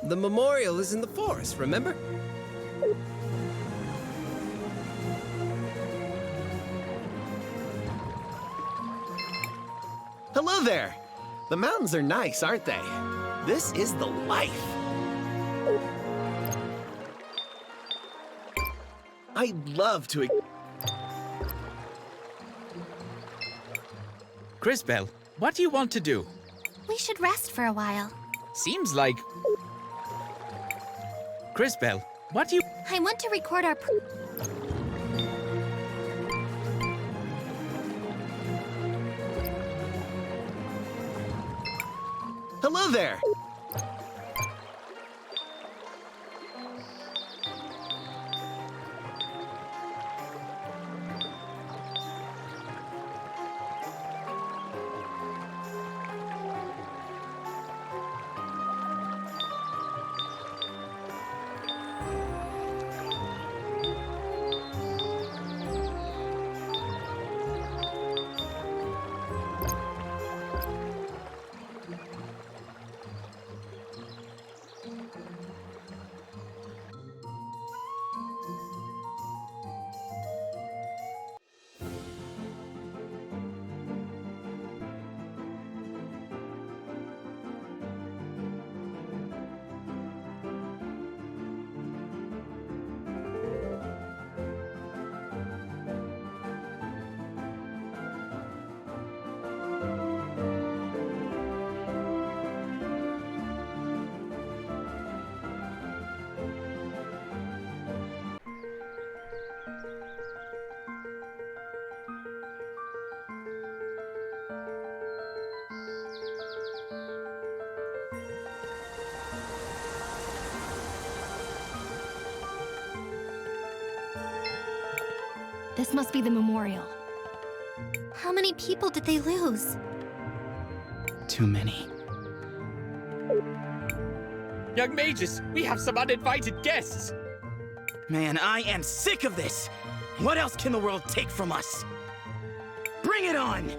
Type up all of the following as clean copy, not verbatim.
The memorial is in the forest, remember? Hello there! The mountains are nice, aren't they? This is the life! I'd love to... Cris, what do you want to do? We should rest for a while. Seems like... Cris, what do you... I want to record our... Hello there! This must be the memorial. How many people did they lose? Too many. Young mages, we have some uninvited guests. Man, I am sick of this! What else can the world take from us? Bring it on!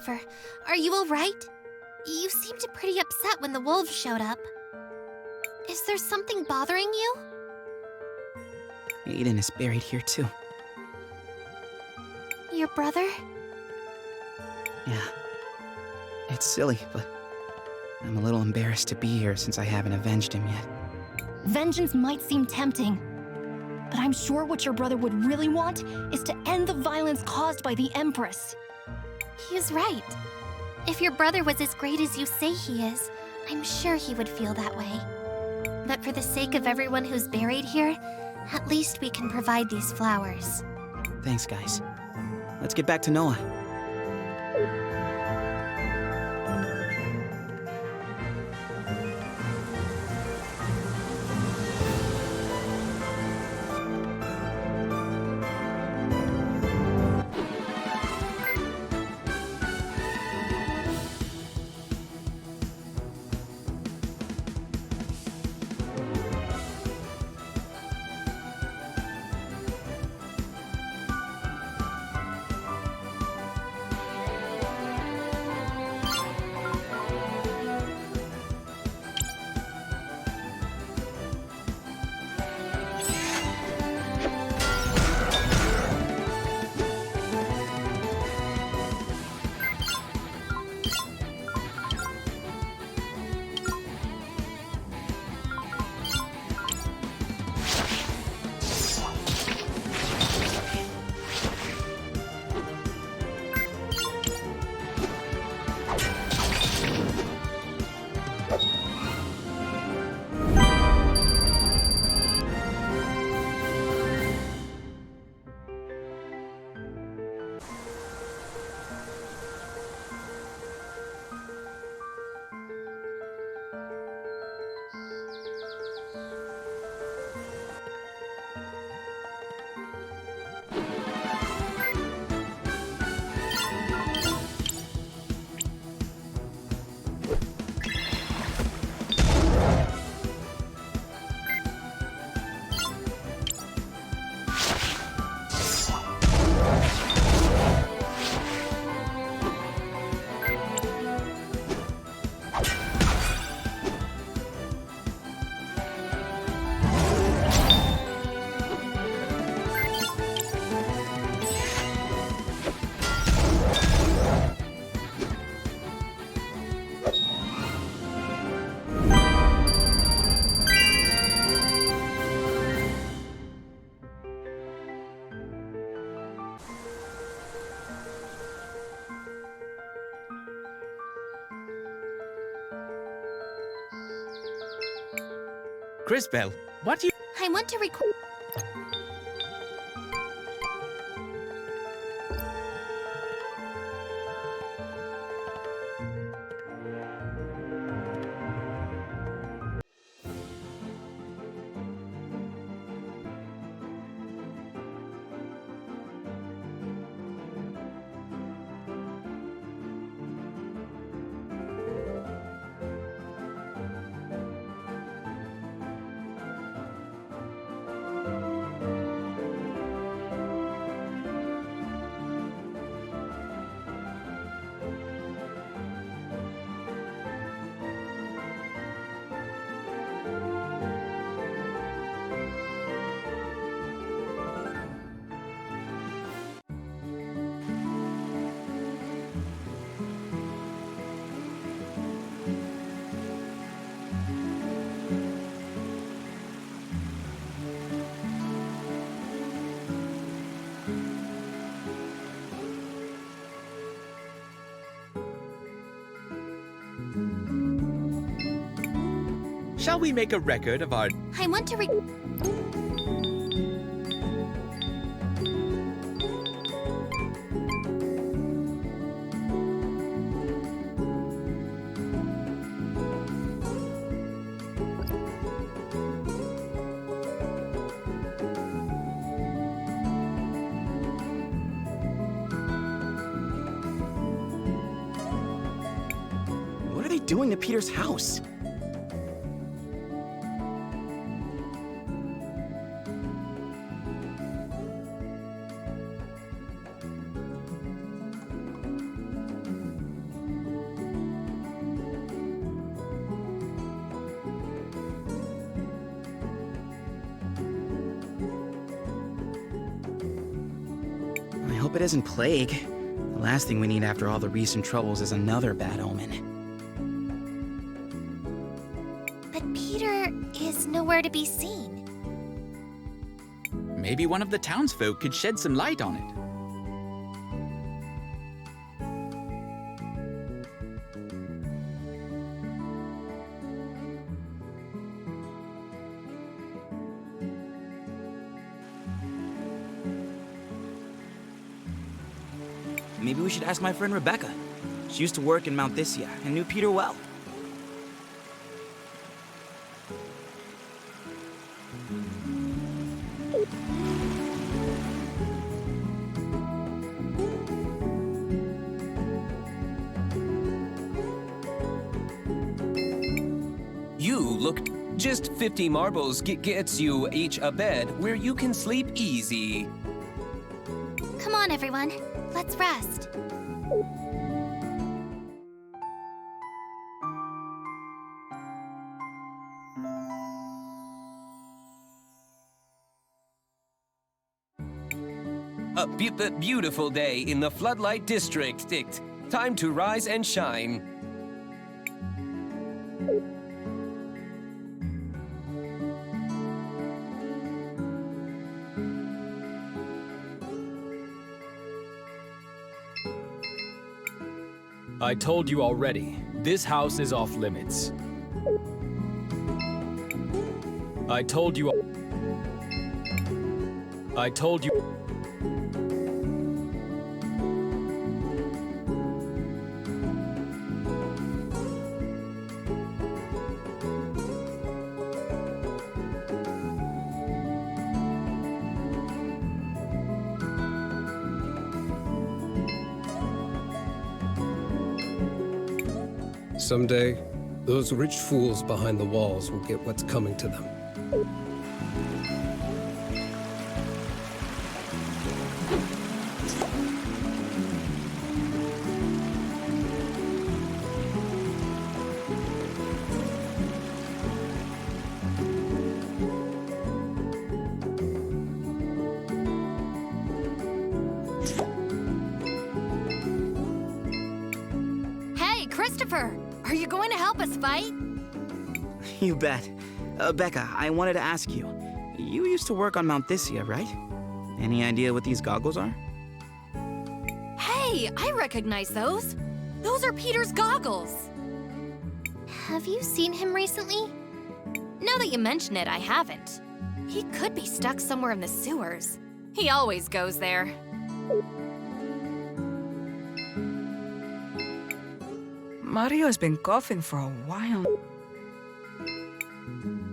Christopher, are you alright? You seemed pretty upset when the wolves showed up. Is there something bothering you? Aiden is buried here too. Your brother? Yeah. It's silly, but I'm a little embarrassed to be here since I haven't avenged him yet. Vengeance might seem tempting, but I'm sure what your brother would really want is to end the violence caused by the Empress. He's right. If your brother was as great as you say he is, I'm sure he would feel that way. But for the sake of everyone who's buried here, at least we can provide these flowers. Thanks, guys. Let's get back to Noah. Crisbell, what do you... I want to record. Shall we make a record of our... I want to What are they doing to Peter's house? hope it isn't plague. The last thing we need after all the recent troubles is another bad omen. But Peter is nowhere to be seen. Maybe one of the townsfolk could shed some light on it. Maybe we should ask my friend Rebecca. She used to work in Mount Thysia and knew Peter well. You look. Just 50 marbles gets you each a bed where you can sleep easy. Come on, everyone. Let's rest. A beautiful day in the Floodlight District. Time to rise and shine. I told you already, this house is off limits. I told you. Someday, those rich fools behind the walls will get what's coming to them. Hey, Christopher! Are you going to help us fight? You bet. Becca, I wanted to ask you. You used to work on Mount Thysia, right? Any idea what these goggles are? Hey, I recognize those. Those are Peter's goggles. Have you seen him recently? Now that you mention it, I haven't. He could be stuck somewhere in the sewers. He always goes there. Mario's been coughing for a while.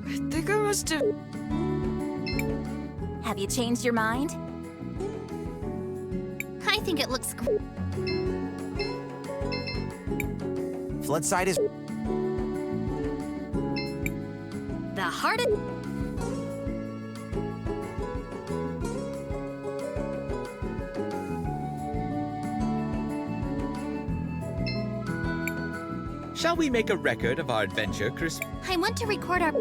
I think I must have... Have you changed your mind? I think it looks great. Floodside is... The heart of... Shall we make a record of our adventure, Cris? I want to record our...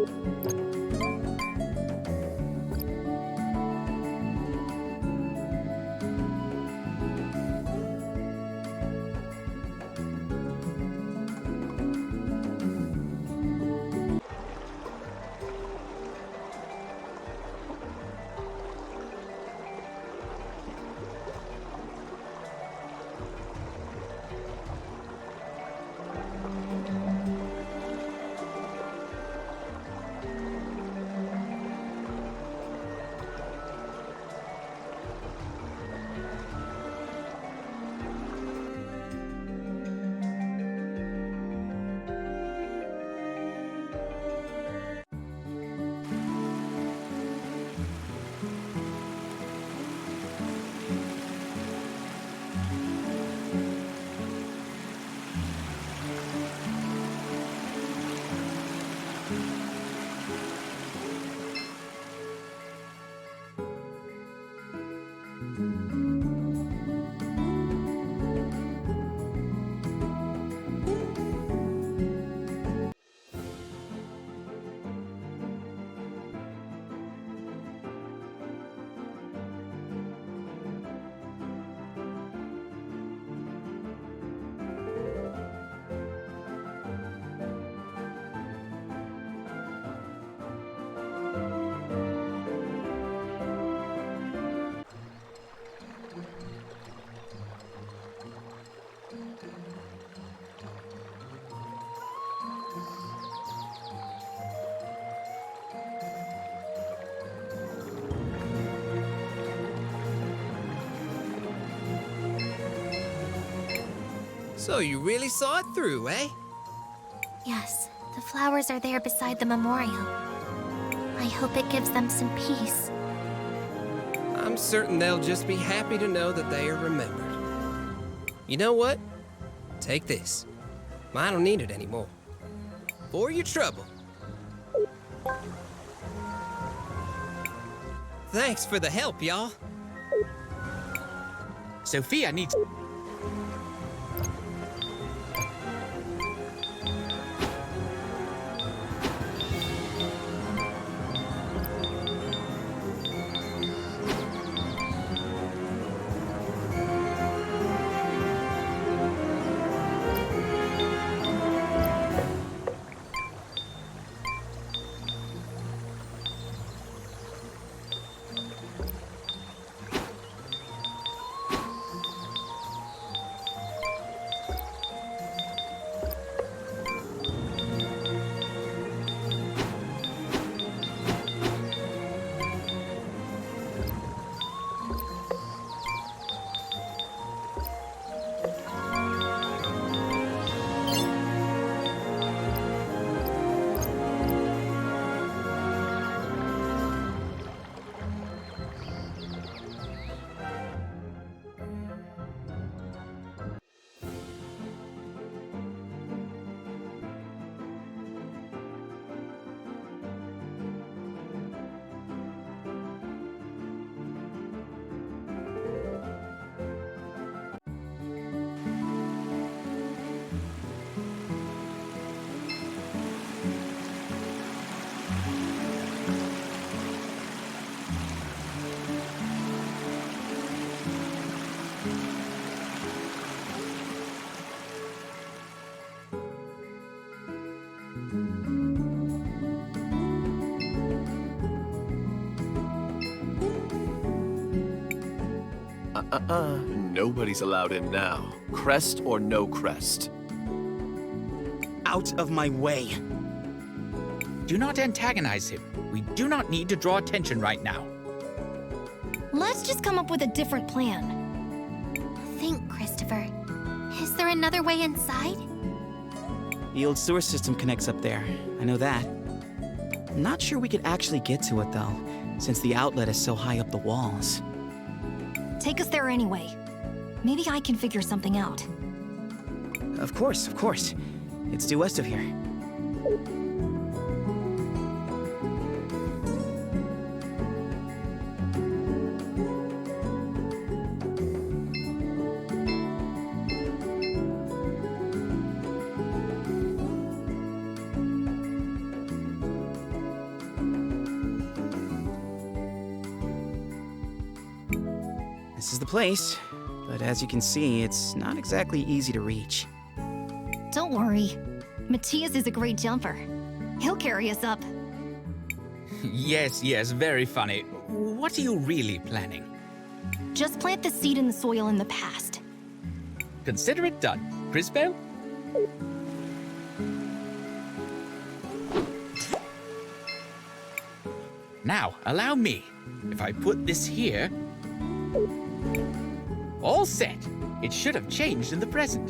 So you really saw it through, eh? Yes, the flowers are there beside the memorial. I hope it gives them some peace. I'm certain they'll just be happy to know that they are remembered. You know what? Take this. I don't need it anymore. For your trouble. Thanks for the help, y'all. Sophia needs... Nobody's allowed in now. Crest or no crest. Out of my way. Do not antagonize him. We do not need to draw attention right now. Let's just come up with a different plan. Think, Christopher. Is there another way inside? The old sewer system connects up there. I know that. I'm not sure we could actually get to it, though, since the outlet is so high up the walls. Take us there anyway. Maybe I can figure something out. Of course, of course. It's due west of here. This is the place, but as you can see, it's not exactly easy to reach. Don't worry. Matthias is a great jumper. He'll carry us up. Yes, very funny. What are you really planning? Just plant the seed in the soil in the past. Consider it done. Crisbell? Now, allow me. If I put this here... All set. It should have changed in the present.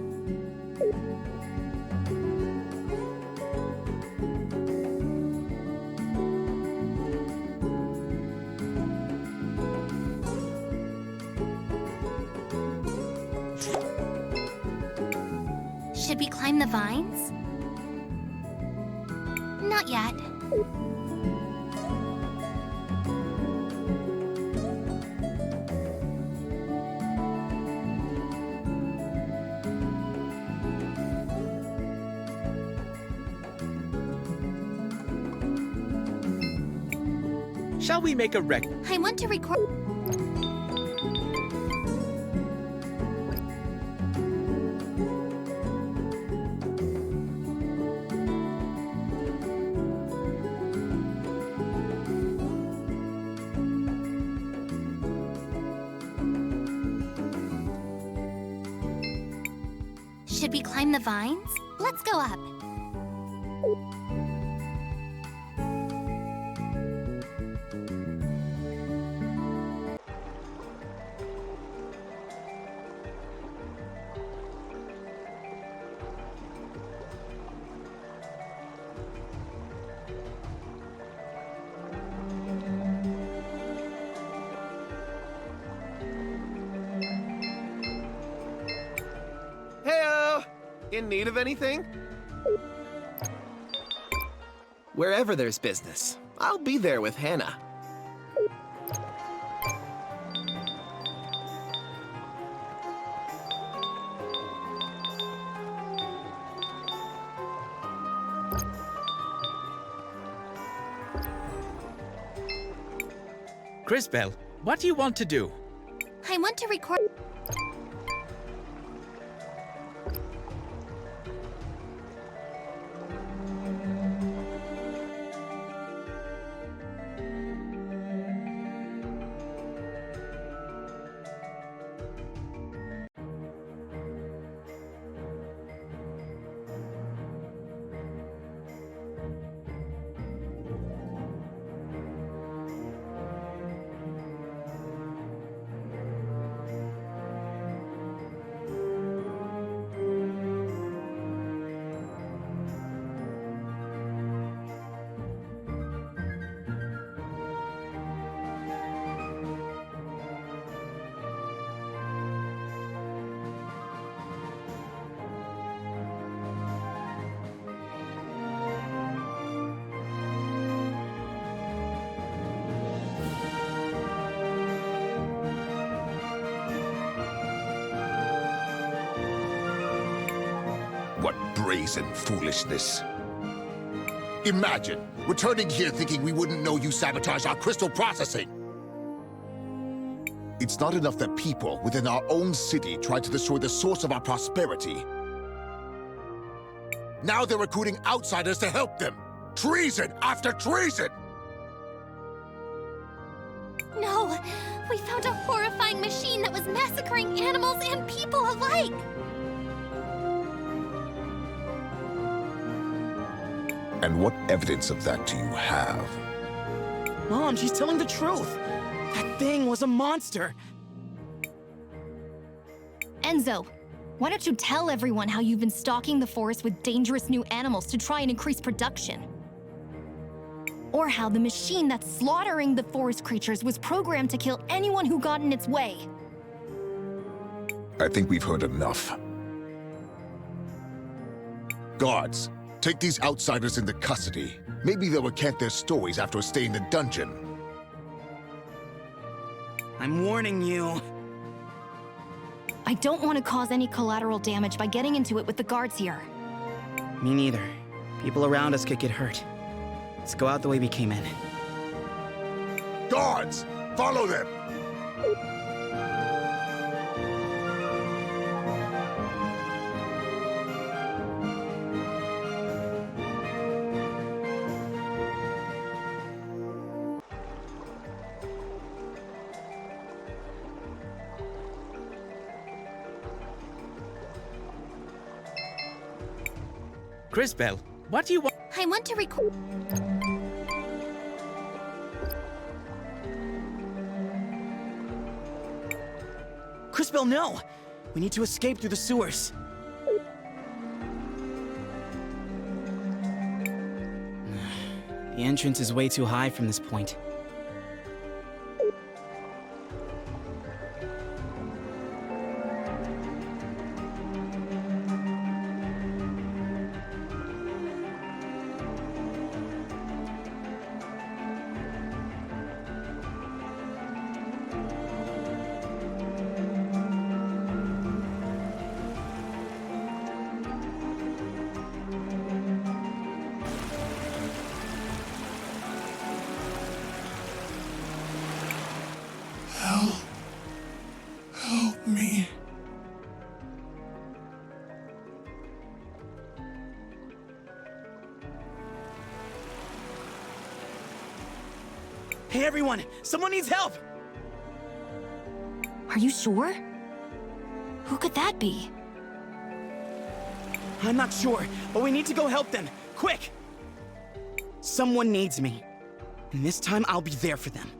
Should we climb the vines? Not yet. Shall we make a I want to record... Should we climb the vines? Let's go up. In need of anything? Wherever there's business, I'll be there with Hannah. Crisbel, what do you want to do? I want to record. What brazen foolishness. Imagine returning here thinking we wouldn't know you sabotaged our crystal processing. It's not enough that people within our own city tried to destroy the source of our prosperity. Now they're recruiting outsiders to help them. Treason after treason! No! We found a horrifying machine that was massacring animals and people alike! And what evidence of that do you have? Mom, she's telling the truth. That thing was a monster. Enzo, why don't you tell everyone how you've been stalking the forest with dangerous new animals to try and increase production? Or how the machine that's slaughtering the forest creatures was programmed to kill anyone who got in its way. I think we've heard enough. Guards, take these outsiders into custody. Maybe they'll recant their stories after a stay in the dungeon. I'm warning you. I don't want to cause any collateral damage by getting into it with the guards here. Me neither. People around us could get hurt. Let's go out the way we came in. Guards, follow them! Crisbel, what do you want? I want to record. Crisbel, no! We need to escape through the sewers. The entrance is way too high from this point. Help me. Hey everyone! Someone needs help! Are you sure? Who could that be? I'm not sure, but we need to go help them. Quick! Someone needs me. And this time I'll be there for them.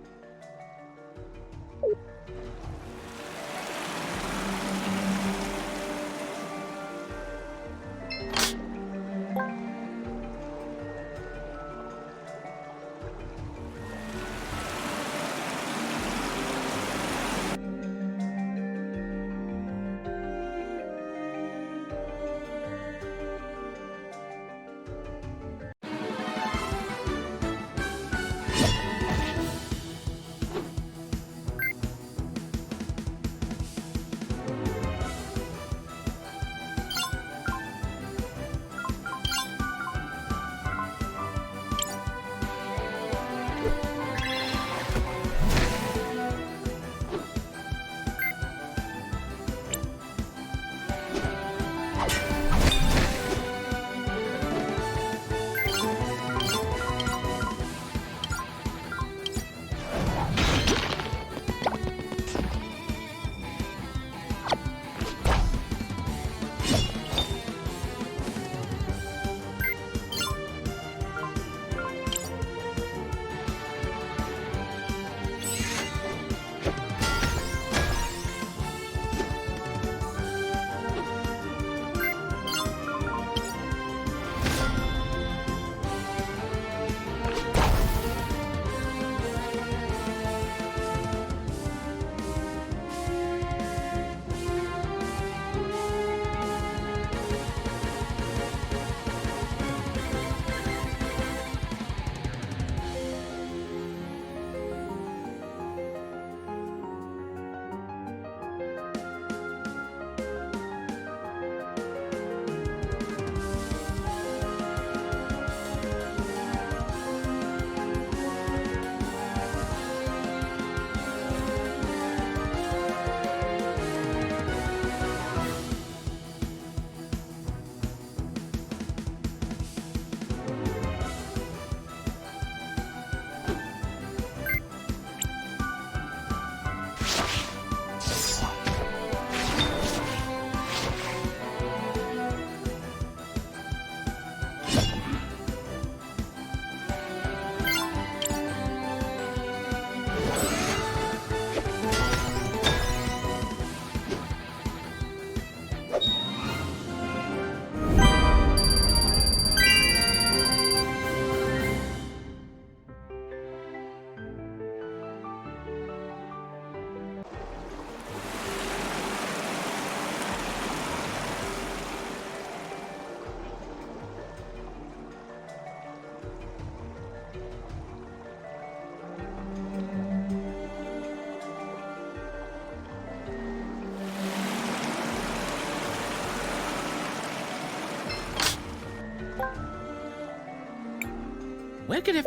Where could it...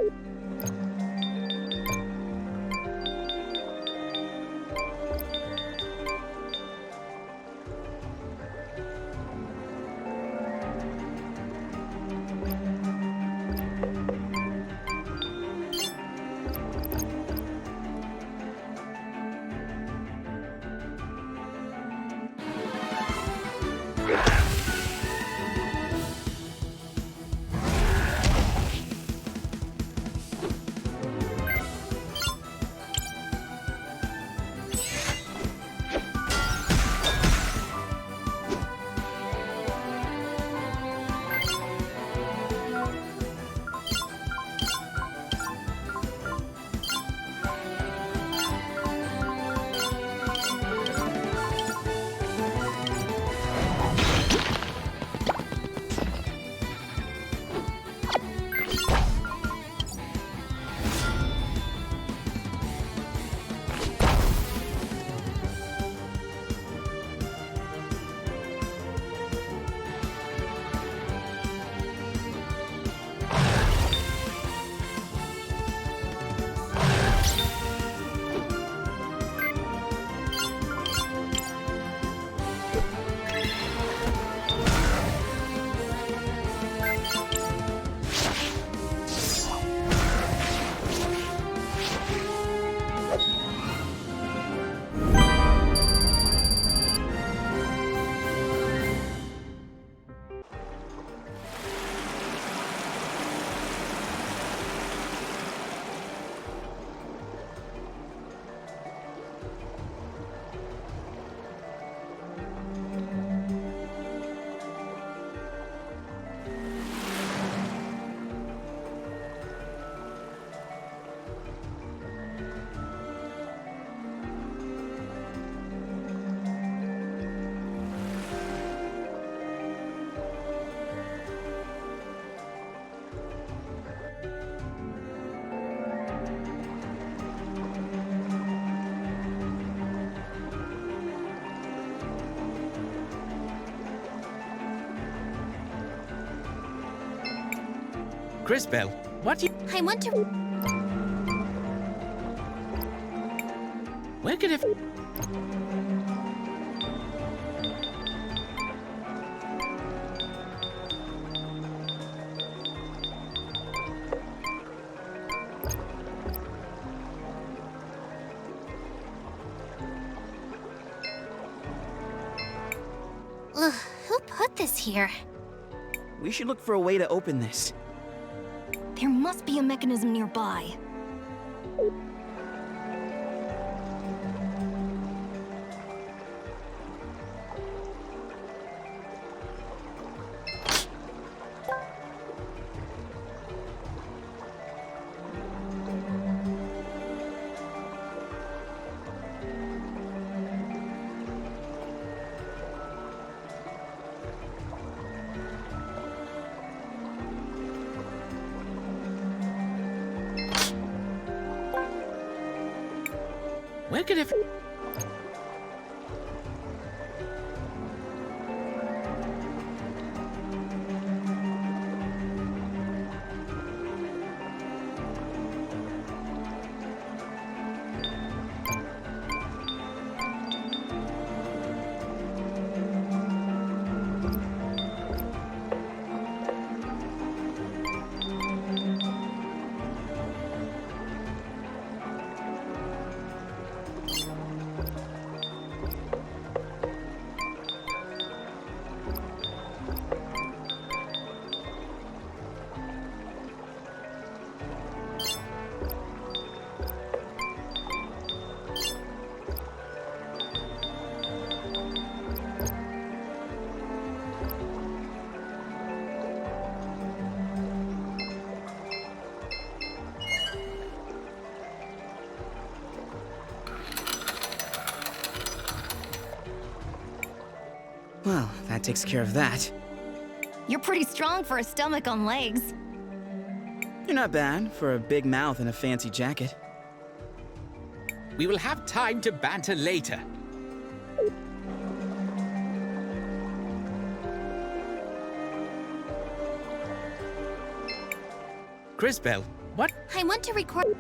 Cris, what you... I want to... Where could it... Ugh, who put this here? We should look for a way to open this. There must be a mechanism nearby. Where could it... Well, that takes care of that. You're pretty strong for a stomach on legs. You're not bad for a big mouth and a fancy jacket. We will have time to banter later. Crisbel, what? I want to record.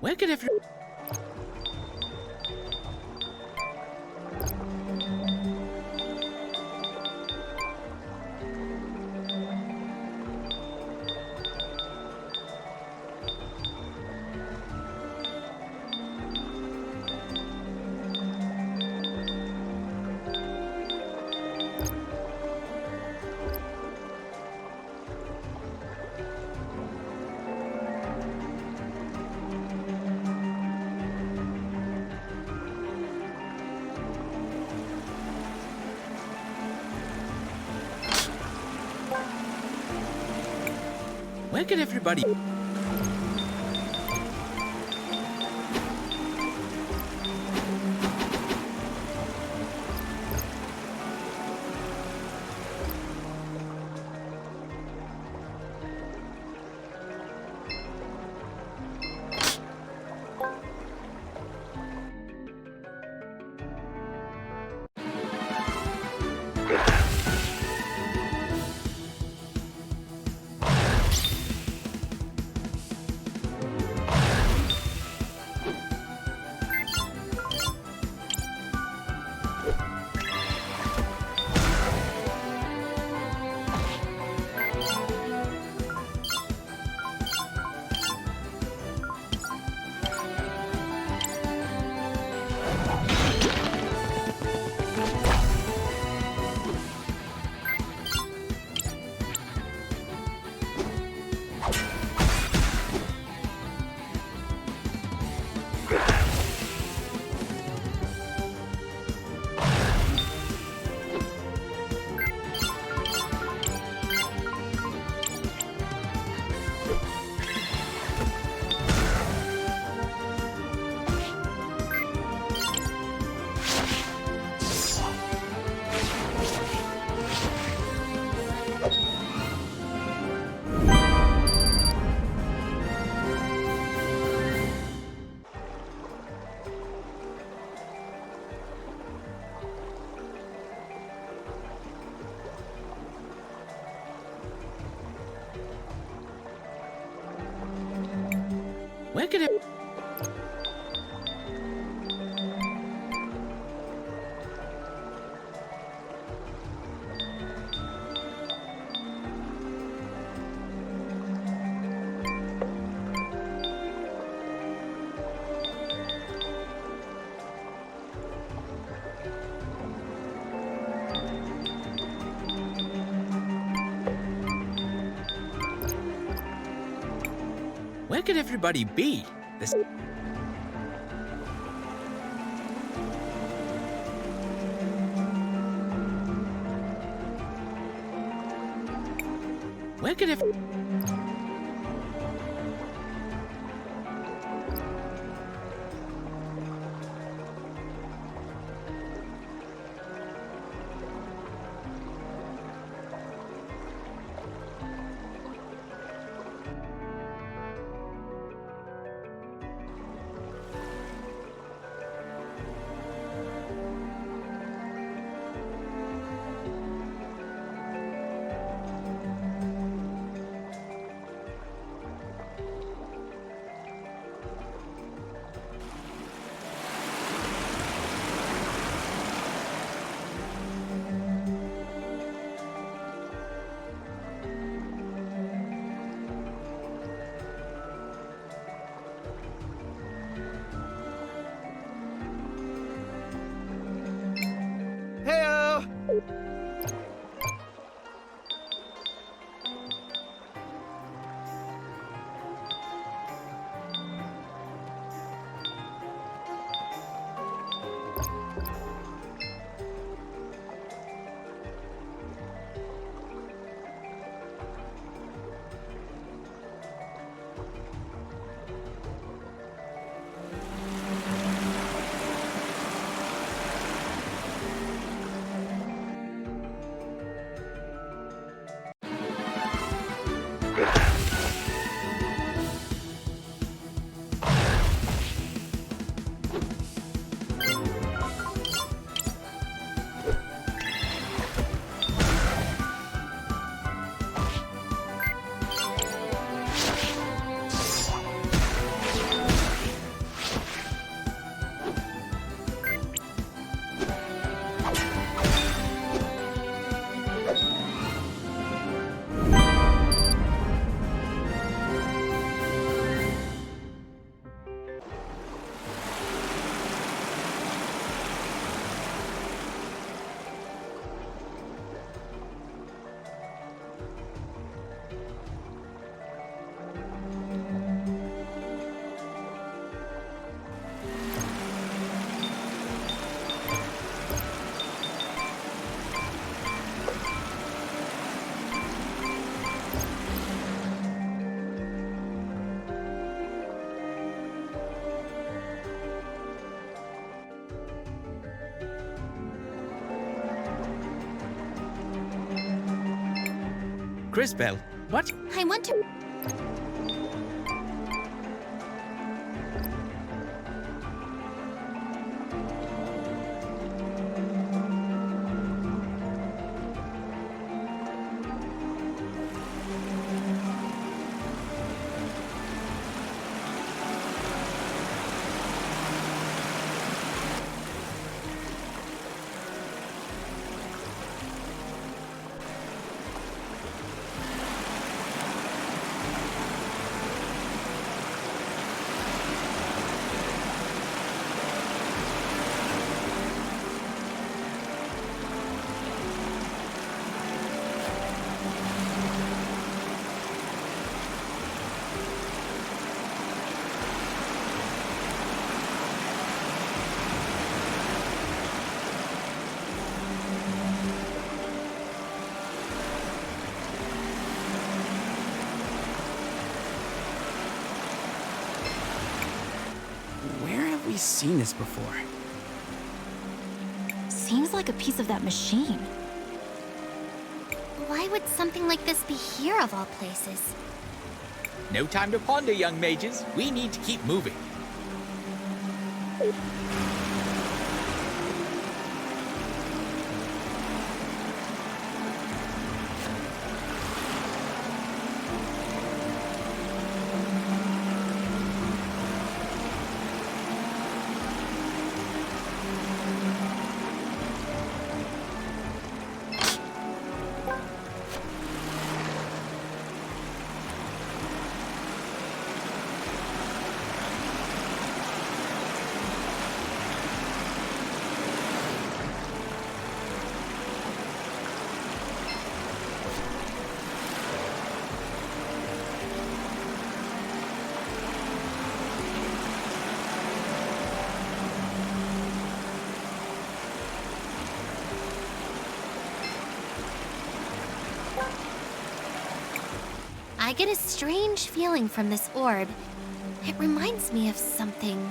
Where could every... Where could everybody... Where could it... Where could everybody be? This... Where could every... Heyo! Crisbell, what? I want to... We've seen this before. Seems like a piece of that machine. Why would something like this be here of all places? No time to ponder, young mages. We need to keep moving. I get a strange feeling from this orb. It reminds me of something.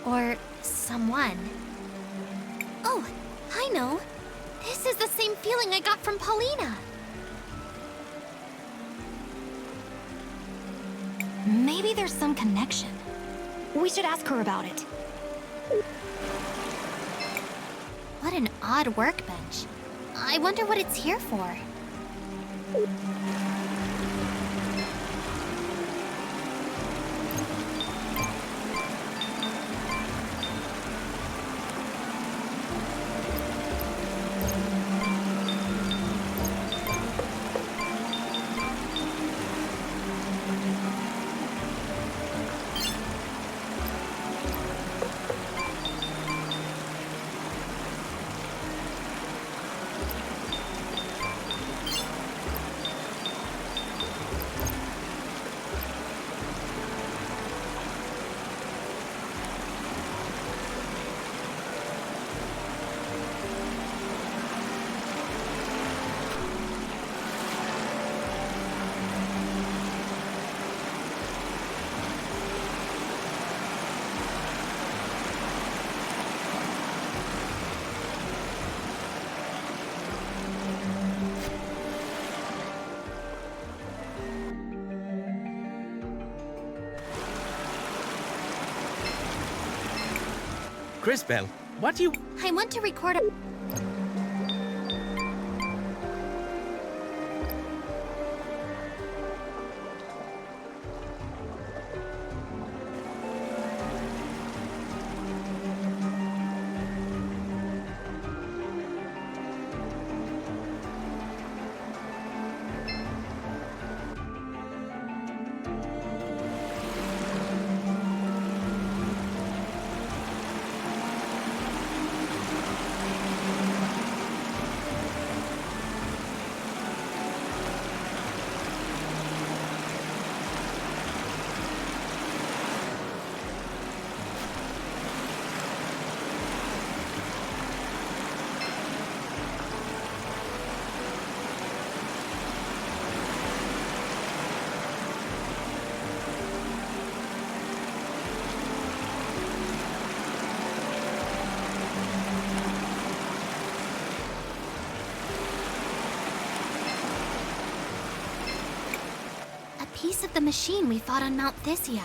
Or someone. Oh, I know. This is the same feeling I got from Paulina. Maybe there's some connection. We should ask her about it. What an odd workbench. I wonder what it's here for. Crisbel, what do you... I want to record a... piece of the machine we fought on Mount Thysia.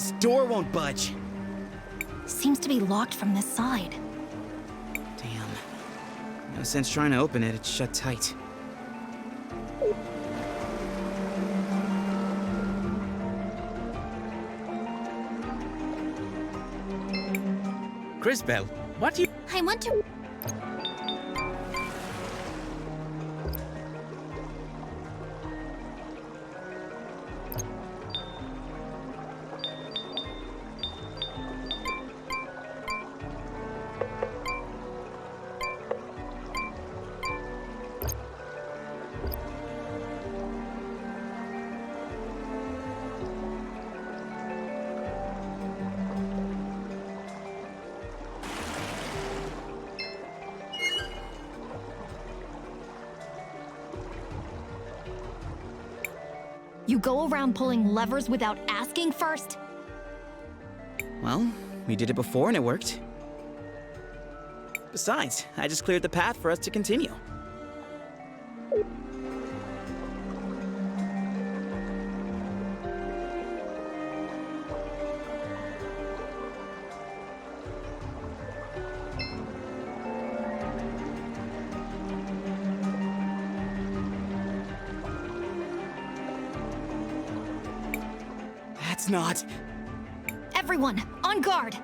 This door won't budge. Seems to be locked from this side. Damn. No sense trying to open it, it's shut tight. Crisbel, what do you... I want to. You go around pulling levers without asking first? Well, we did it before and it worked. Besides, I just cleared the path for us to continue. That's not... Everyone, on guard!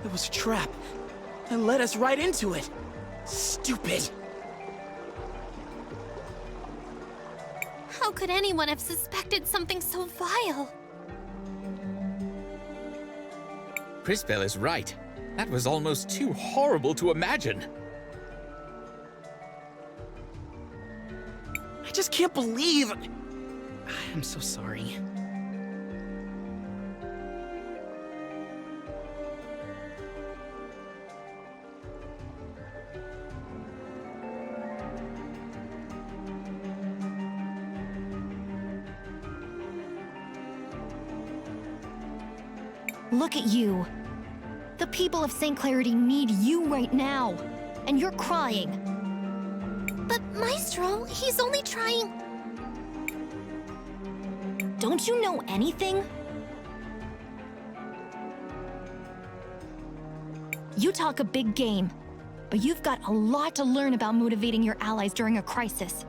It was a trap. It led us right into it. Stupid. How could anyone have suspected something so vile? Crisbell is right. That was almost too horrible to imagine. I just can't believe... I'm so sorry. Look at you. The people of St. Clarity need you right now. And you're crying. But Maestro, he's only trying... Don't you know anything? You talk a big game, but you've got a lot to learn about motivating your allies during a crisis.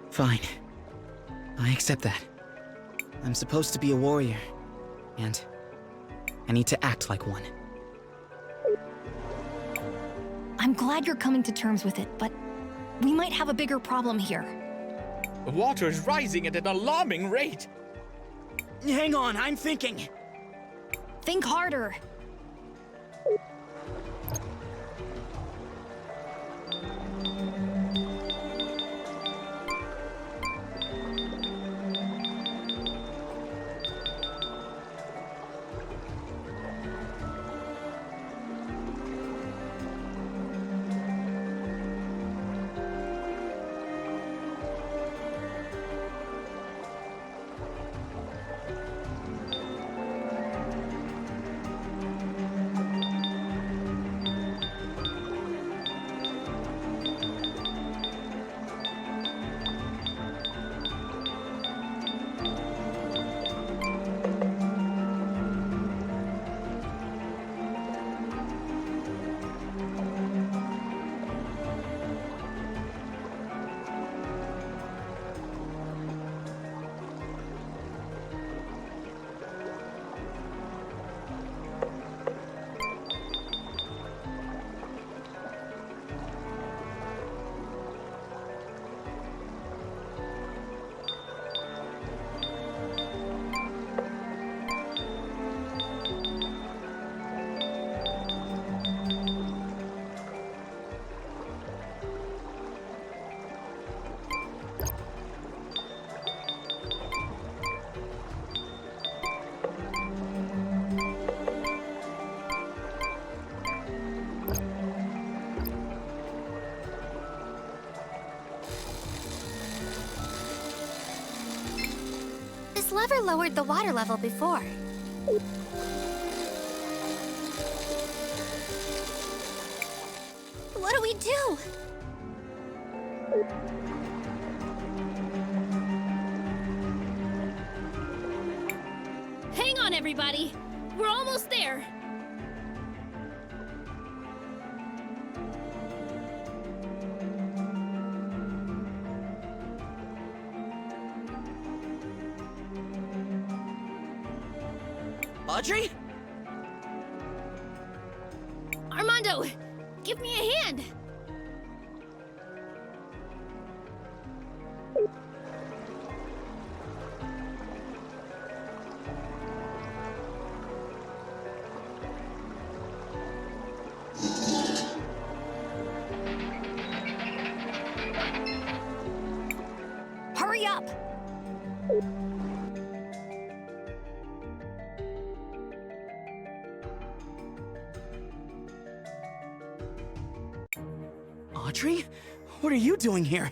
Fine. I accept that. I'm supposed to be a warrior. And I need to act like one. I'm glad you're coming to terms with it, but we might have a bigger problem here. The water is rising at an alarming rate. Hang on, I'm thinking. Think harder. This lever lowered the water level before. What do we do? Hang on, everybody. We're almost there. Audrey? Armando, give me a hand. Hurry up! Audrey? What are you doing here?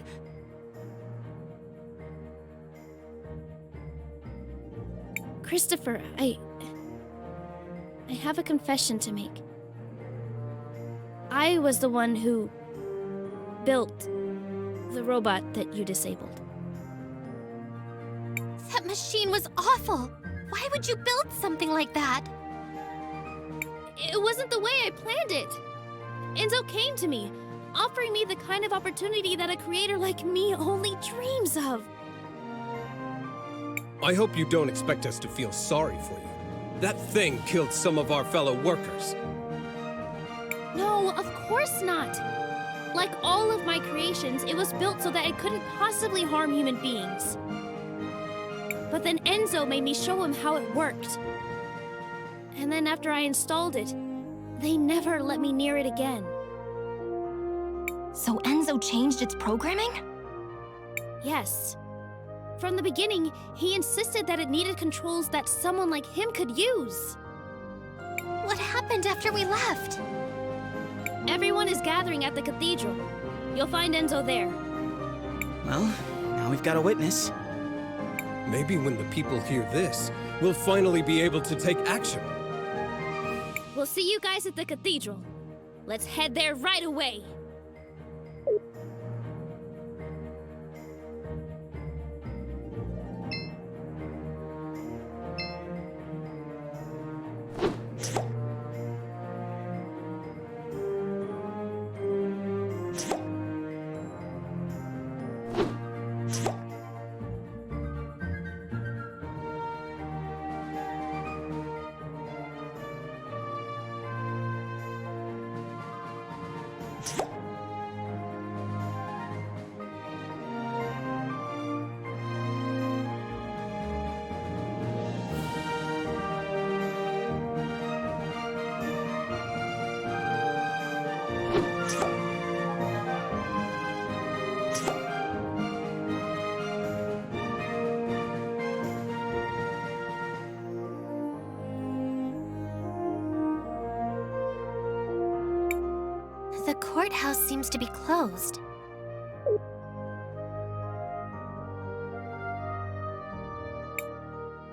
Christopher, I have a confession to make. I was the one who built the robot that you disabled. That machine was awful. Why would you build something like that? It wasn't the way I planned it. Enzo came to me, offering me the kind of opportunity that a creator like me only dreams of. I hope you don't expect us to feel sorry for you. That thing killed some of our fellow workers. No, of course not. Like all of my creations, it was built so that it couldn't possibly harm human beings. But then Enzo made me show him how it worked. And then after I installed it, they never let me near it again. So Enzo changed its programming? Yes. From the beginning, he insisted that it needed controls that someone like him could use. What happened after we left? Everyone is gathering at the cathedral. You'll find Enzo there. Well, now we've got a witness. Maybe when the people hear this, we'll finally be able to take action. We'll see you guys at the cathedral. Let's head there right away. The courthouse seems to be closed.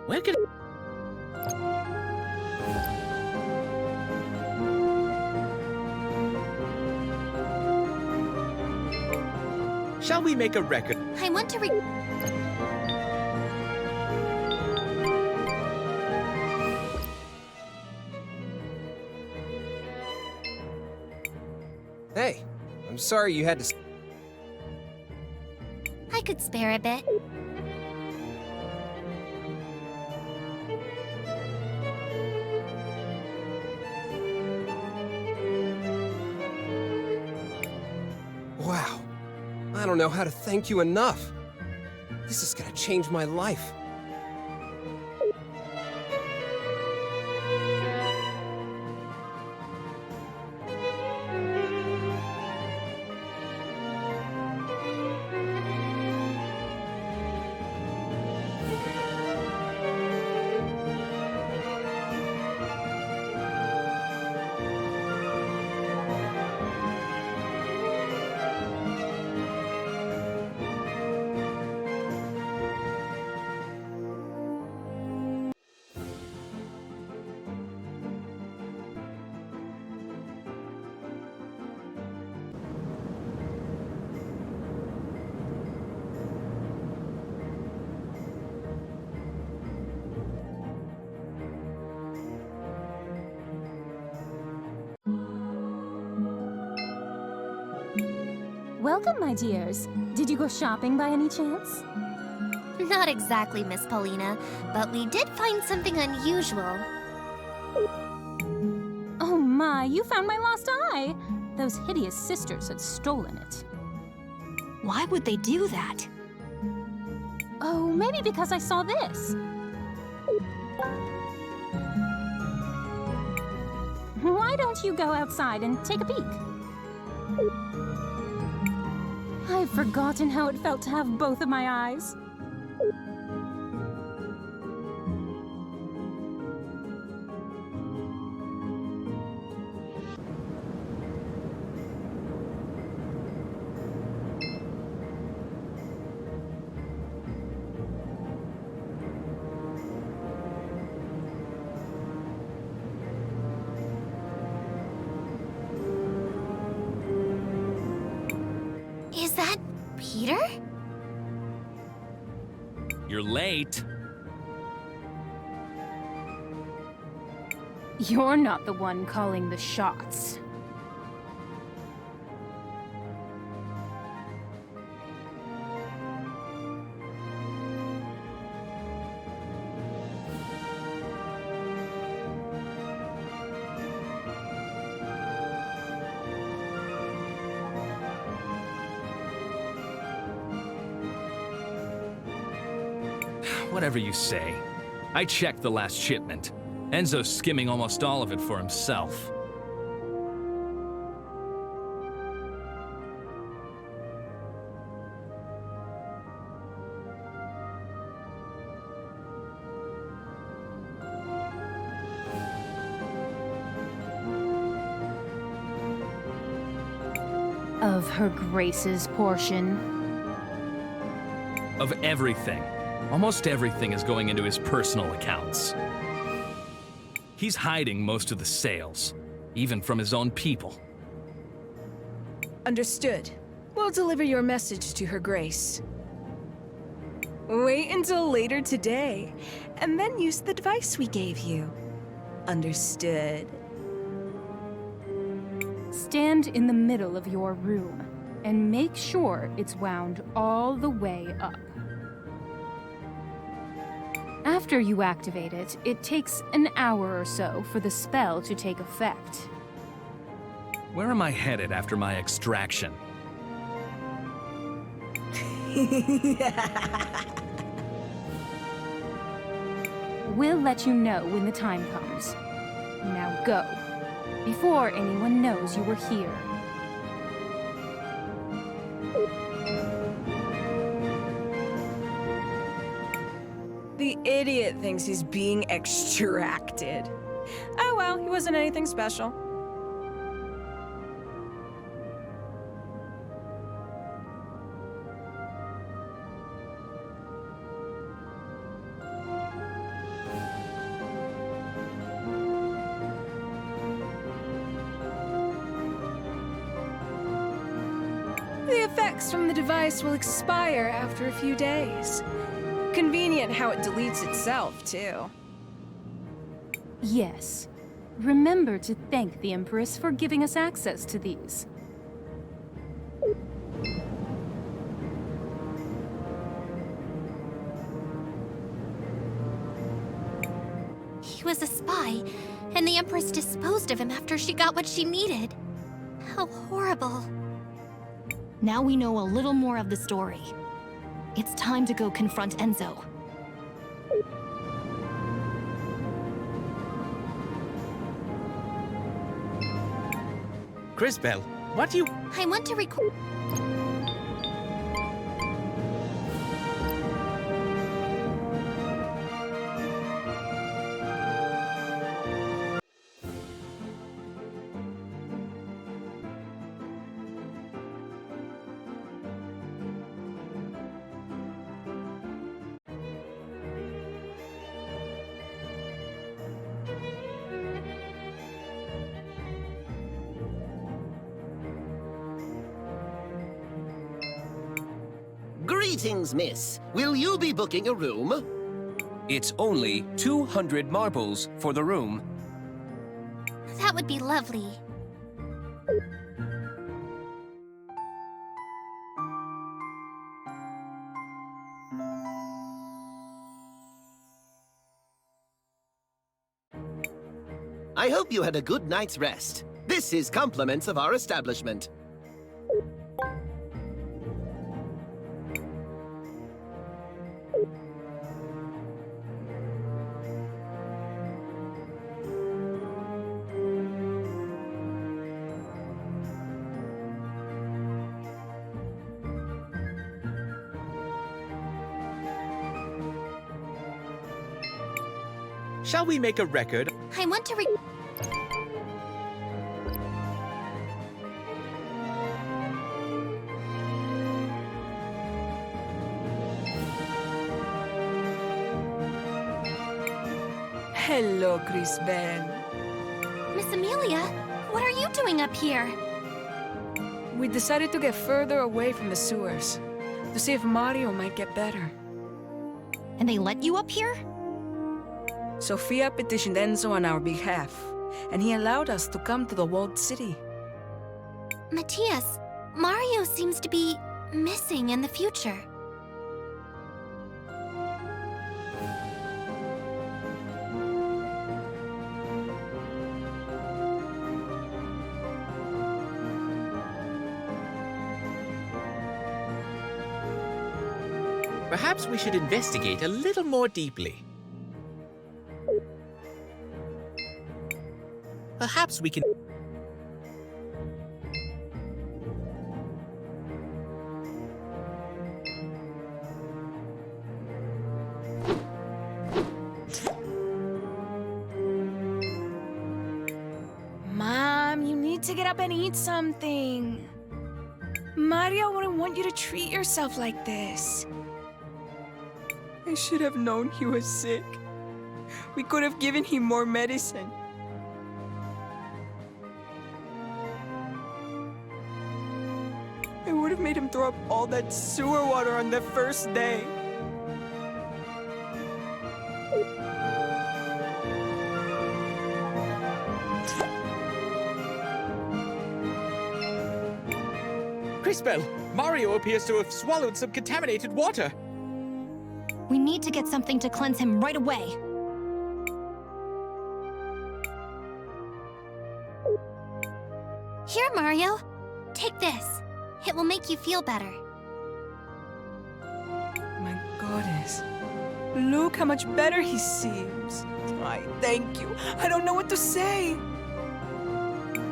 Where could... Shall we make a record? I want to Hey, I'm sorry you had to... I could spare a bit. Wow. I don't know how to thank you enough. This is gonna change my life. Welcome, my dears. Did you go shopping by any chance? Not exactly, Miss Paulina, but we did find something unusual. Oh my, you found my lost eye! Those hideous sisters had stolen it. Why would they do that? Oh, maybe because I saw this. Why don't you go outside and take a peek? I've forgotten how it felt to have both of my eyes. Peter? You're late. You're not the one calling the shots. Whatever you say. I checked the last shipment. Enzo's skimming almost all of it for himself. Of Her Grace's portion. Of everything. Almost everything is going into his personal accounts. He's hiding most of the sales, even from his own people. Understood. We'll deliver your message to Her Grace. Wait until later today, and then use the device we gave you. Understood. Stand in the middle of your room, and make sure it's wound all the way up. After you activate it, it takes an hour or so for the spell to take effect. Where am I headed after my extraction? We'll let you know when the time comes. Now go, before anyone knows you were here. The idiot thinks he's being extracted. Oh well, he wasn't anything special. The effects from the device will expire after a few days. Convenient how it deletes itself, too. Yes. Remember to thank the Empress for giving us access to these. He was a spy, and the Empress disposed of him after she got what she needed. How horrible. Now we know a little more of the story. It's time to go confront Enzo. Crisbel, what do you... I want to record. Greetings, miss. Will you be booking a room? It's only 200 marbles for the room. That would be lovely. I hope you had a good night's rest. This is compliments of our establishment. Shall we make a record? I want to Hello, Crisbel. Miss Amelia, what are you doing up here? We decided to get further away from the sewers. to see if Mario might get better. And they let you up here? Sophia petitioned Enzo on our behalf, and he allowed us to come to the walled city. Matthias, Mario seems to be missing in the future. Perhaps we should investigate a little more deeply. Perhaps we can... Mom, you need to get up and eat something. Mario wouldn't want you to treat yourself like this. I should have known he was sick. We could have given him more medicine. I would have made him throw up all that sewer water on the first day. Crisbel, Mario appears to have swallowed some contaminated water. We need to get something to cleanse him right away. Here, Mario. Take this. It will make you feel better. My goddess. Look how much better he seems. I thank you. I don't know what to say.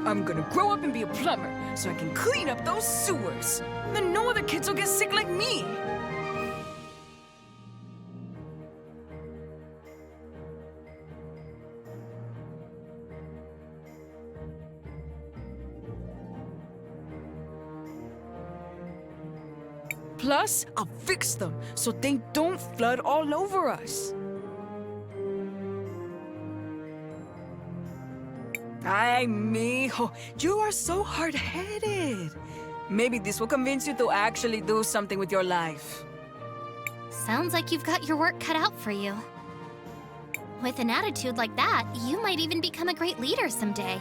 I'm gonna grow up and be a plumber so I can clean up those sewers. Then no other kids will get sick like me. Plus, I'll fix them so they don't flood all over us. Ay, mijo, you are so hard-headed. Maybe this will convince you to actually do something with your life. Sounds like you've got your work cut out for you. With an attitude like that, you might even become a great leader someday.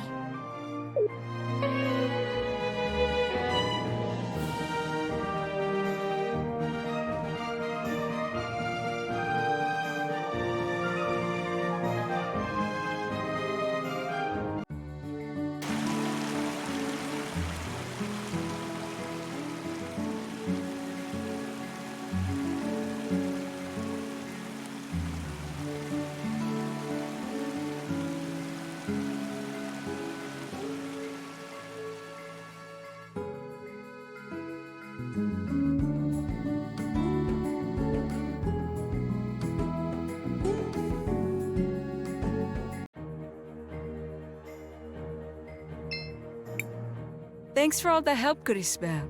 Thanks for all the help, Crisbel.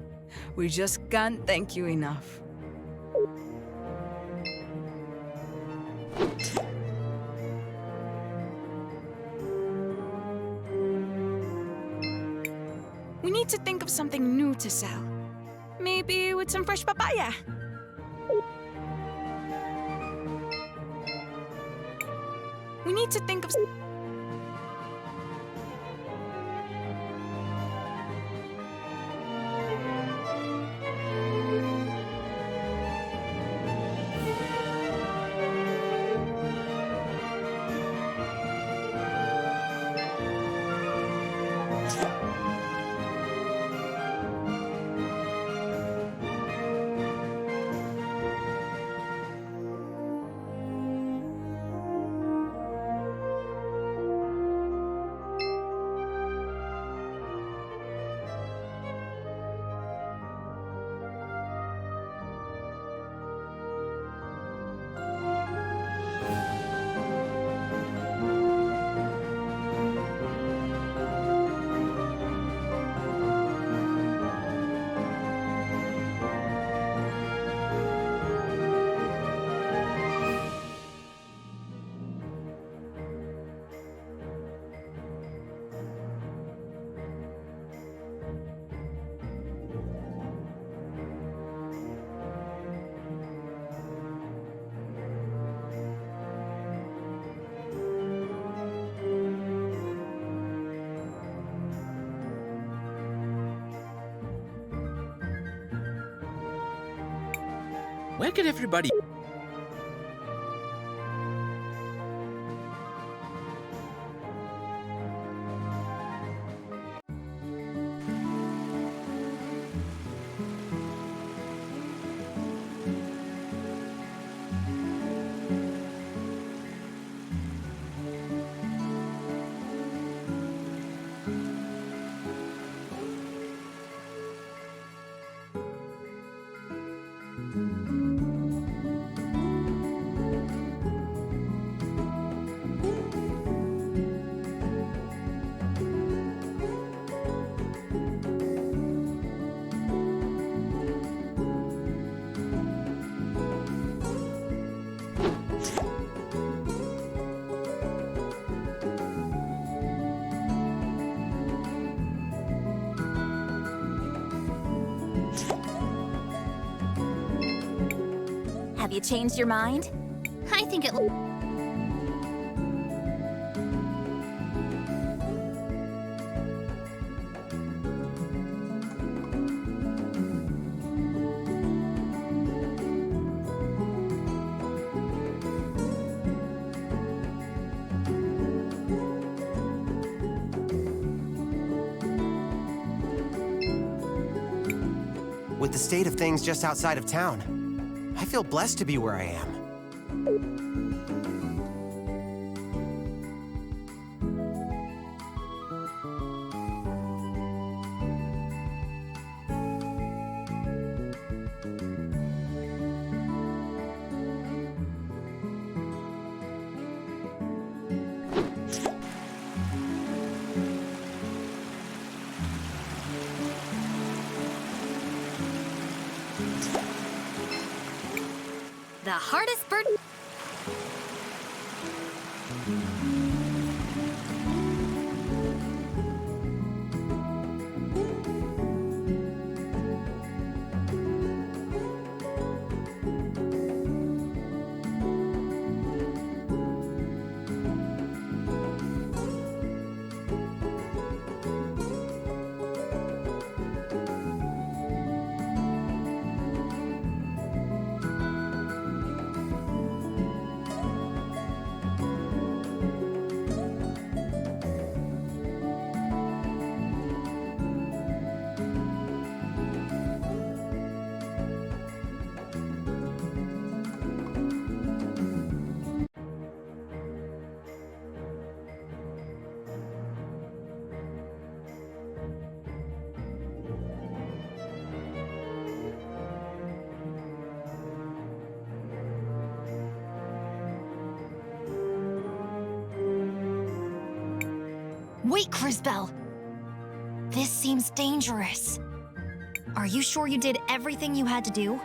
We just can't thank you enough. We need to think of something new to sell. Maybe with some fresh papaya. We need to think of... Where could everybody... Have you changed your mind? I think it... With the state of things just outside of town, I feel blessed to be where I am. The hardest bird... Wait, Crisbell! This seems dangerous. Are you sure you did everything you had to do?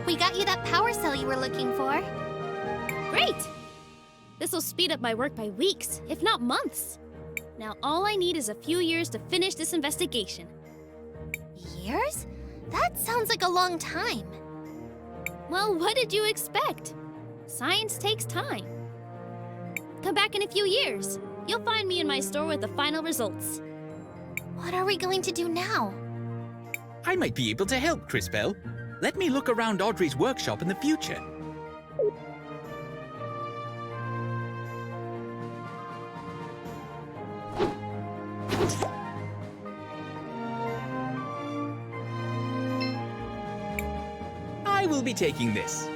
We got you that power cell you were looking for. Great! This will speed up my work by weeks, if not months. Now all I need is a few years to finish this investigation. Years? That sounds like a long time. Well, what did you expect? Science takes time. Come back in a few years. You'll find me in my store with the final results. What are we going to do now? I might be able to help, Crisbell. Let me look around Audrey's workshop in the future. I will be taking this.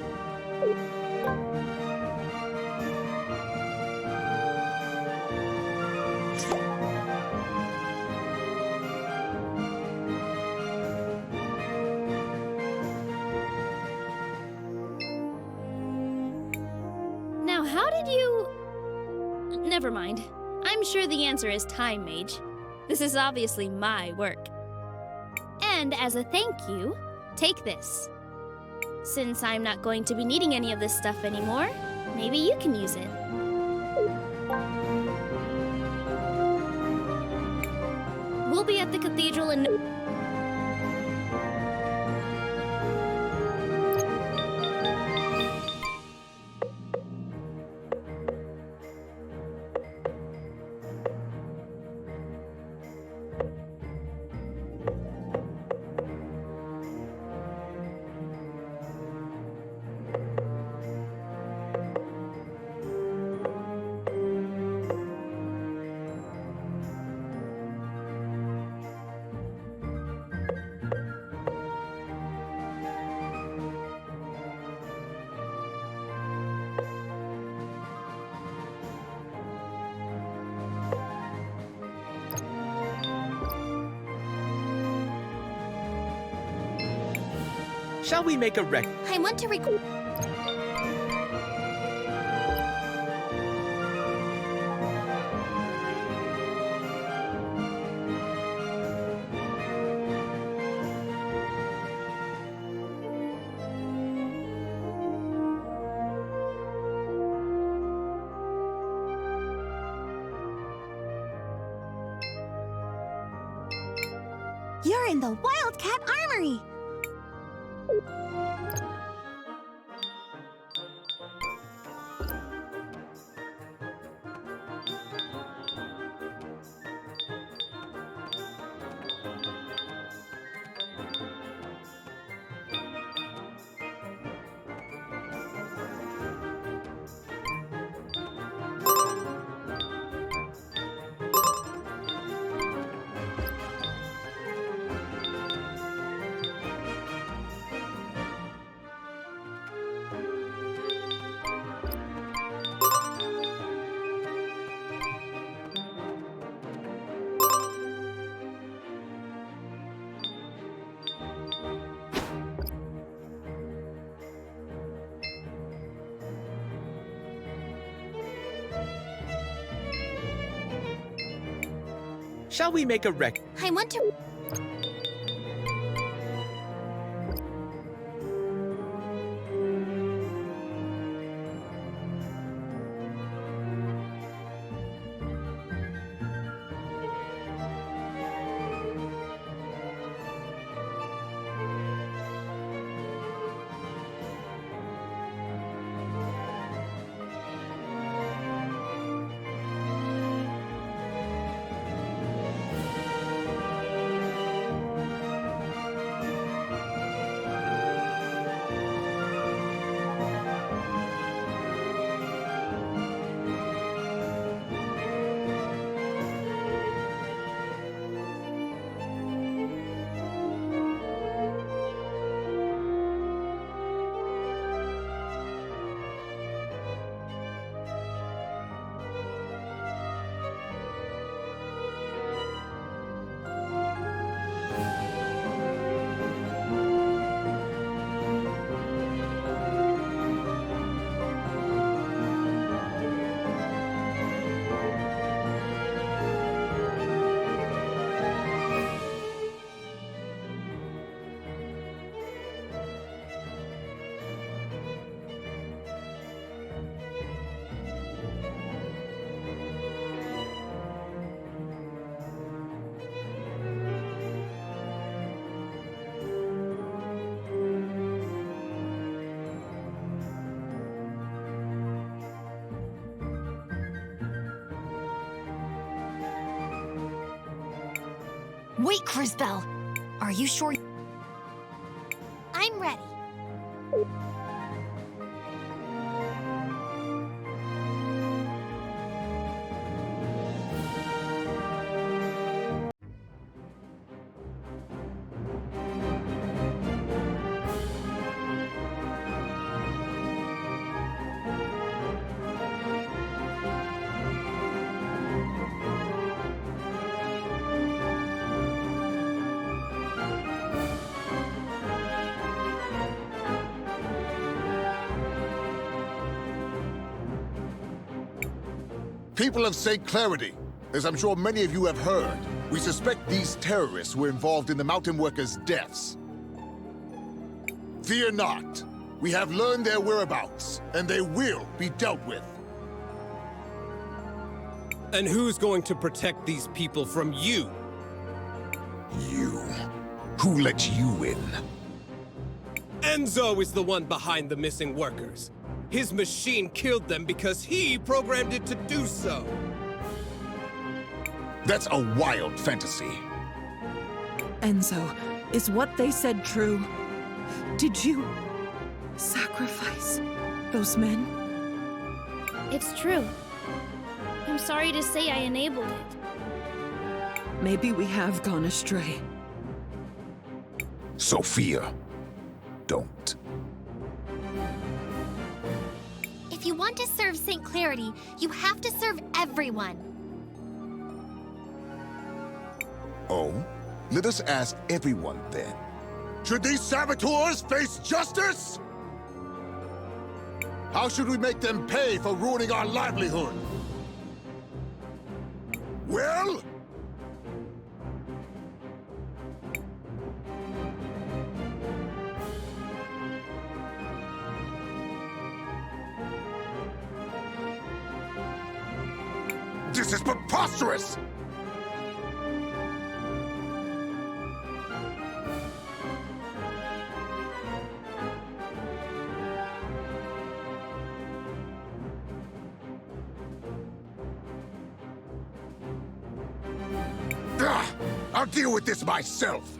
Never mind. I'm sure the answer is time, Mage. This is obviously my work. And as a thank you, take this. Since I'm not going to be needing any of this stuff anymore, maybe you can use it. We'll be at the cathedral in Shall we make a rec? I want to record. You're in the Wildcat Armory! Shall we make a rec? I want to. Wait, Crisbell! Are you sure? I'm ready. People of St. Clarity, as I'm sure many of you have heard, we suspect these terrorists were involved in the mountain workers' deaths. Fear not. We have learned their whereabouts, and they will be dealt with. And who's going to protect these people from you? You. Who let you in? Enzo is the one behind the missing workers. His machine killed them because he programmed it to do so. That's a wild fantasy. Enzo, is what they said true? Did you sacrifice those men? It's true. I'm sorry to say I enabled it. Maybe we have gone astray. Sophia, don't. If you want to serve St. Clarity, you have to serve everyone. Oh? Let us ask everyone then. Should these saboteurs face justice? How should we make them pay for ruining our livelihood? Well? This is preposterous! I'll deal with this myself.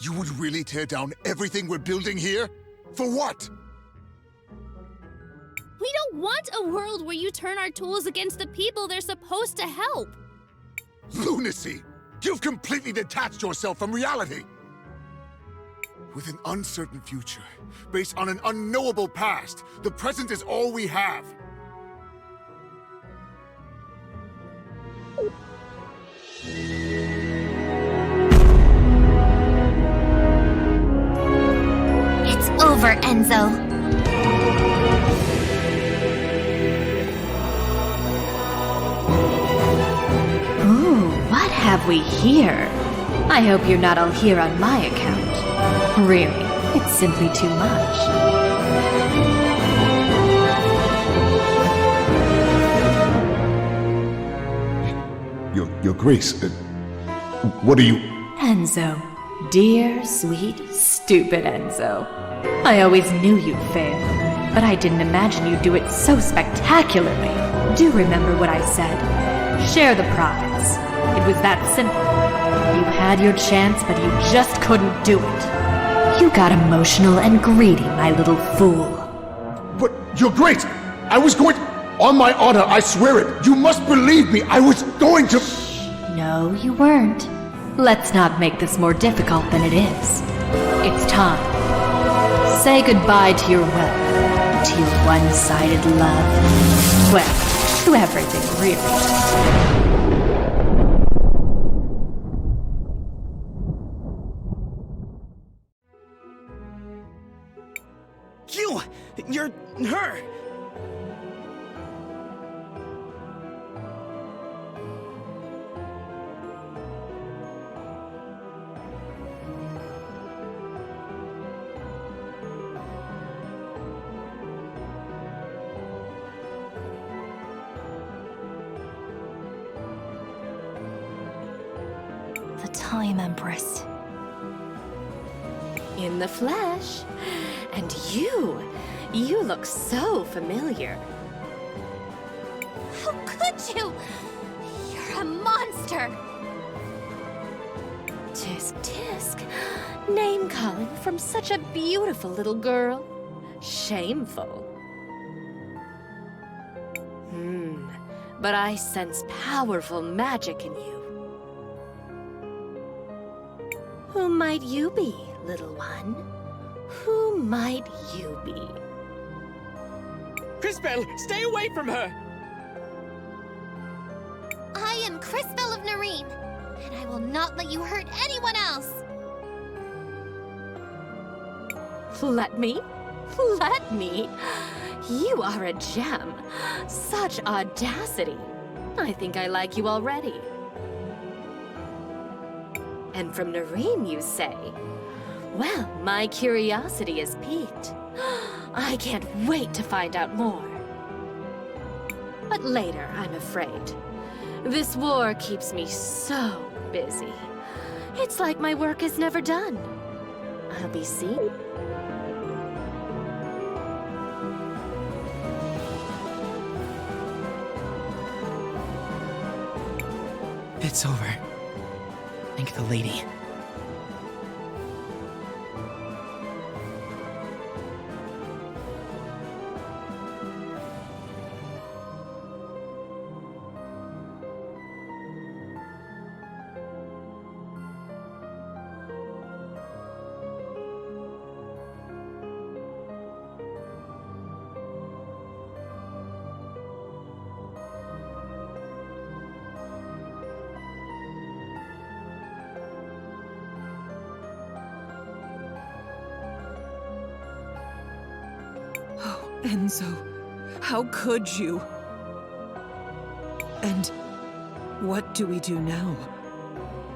You would really tear down everything we're building here? For what? We don't want a world where you turn our tools against the people they're supposed to help. Lunacy! You've completely detached yourself from reality! With an uncertain future, based on an unknowable past, the present is all we have. It's over, Enzo. Ooh, what have we here? I hope you're not all here on my account. Really, it's simply too much. Your Grace, what are you... Enzo. Dear, sweet, stupid Enzo. I always knew you'd fail, but I didn't imagine you'd do it so spectacularly. Do remember what I said. Share the profits. It was that simple. You had your chance, but you just couldn't do it. You got emotional and greedy, my little fool. But, Your Grace, I was going... On my honor, I swear it. You must believe me. I was going to... No, you weren't. Let's not make this more difficult than it is. It's time. Say goodbye to your wealth, to your one-sided love. Well, to everything, really. You're her! The Time Empress. In the flesh. And you look so familiar. How could you? You're a monster. Tisk tisk. Name calling from such a beautiful little girl. Shameful. But I sense powerful magic in you. Who might you be, little one? Who might you be? Crisbell, stay away from her! I am Crisbell of Nareen, and I will not let you hurt anyone else. Let me? Let me? You are a gem. Such audacity. I think I like you already. And from Nareen, you say? Well, my curiosity is piqued. I can't wait to find out more. But later, I'm afraid. This war keeps me so busy. It's like my work is never done. I'll be seeing. It's over. Thank the lady. Enzo, how could you? And what do we do now?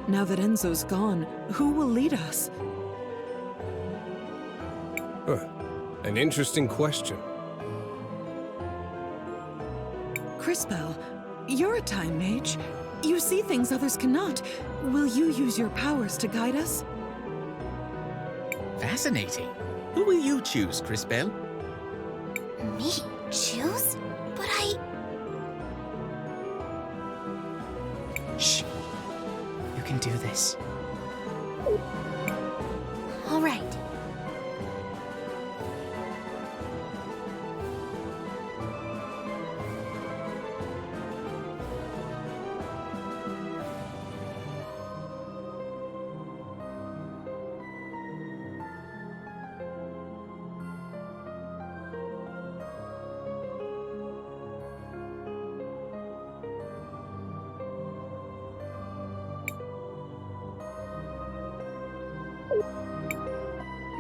Now that Enzo's gone, who will lead us? An interesting question. Crisbell, you're a time mage. You see things others cannot. Will you use your powers to guide us? Fascinating. Who will you choose, Crisbell? Me? Choose? But I... Shh. You can do this. All right.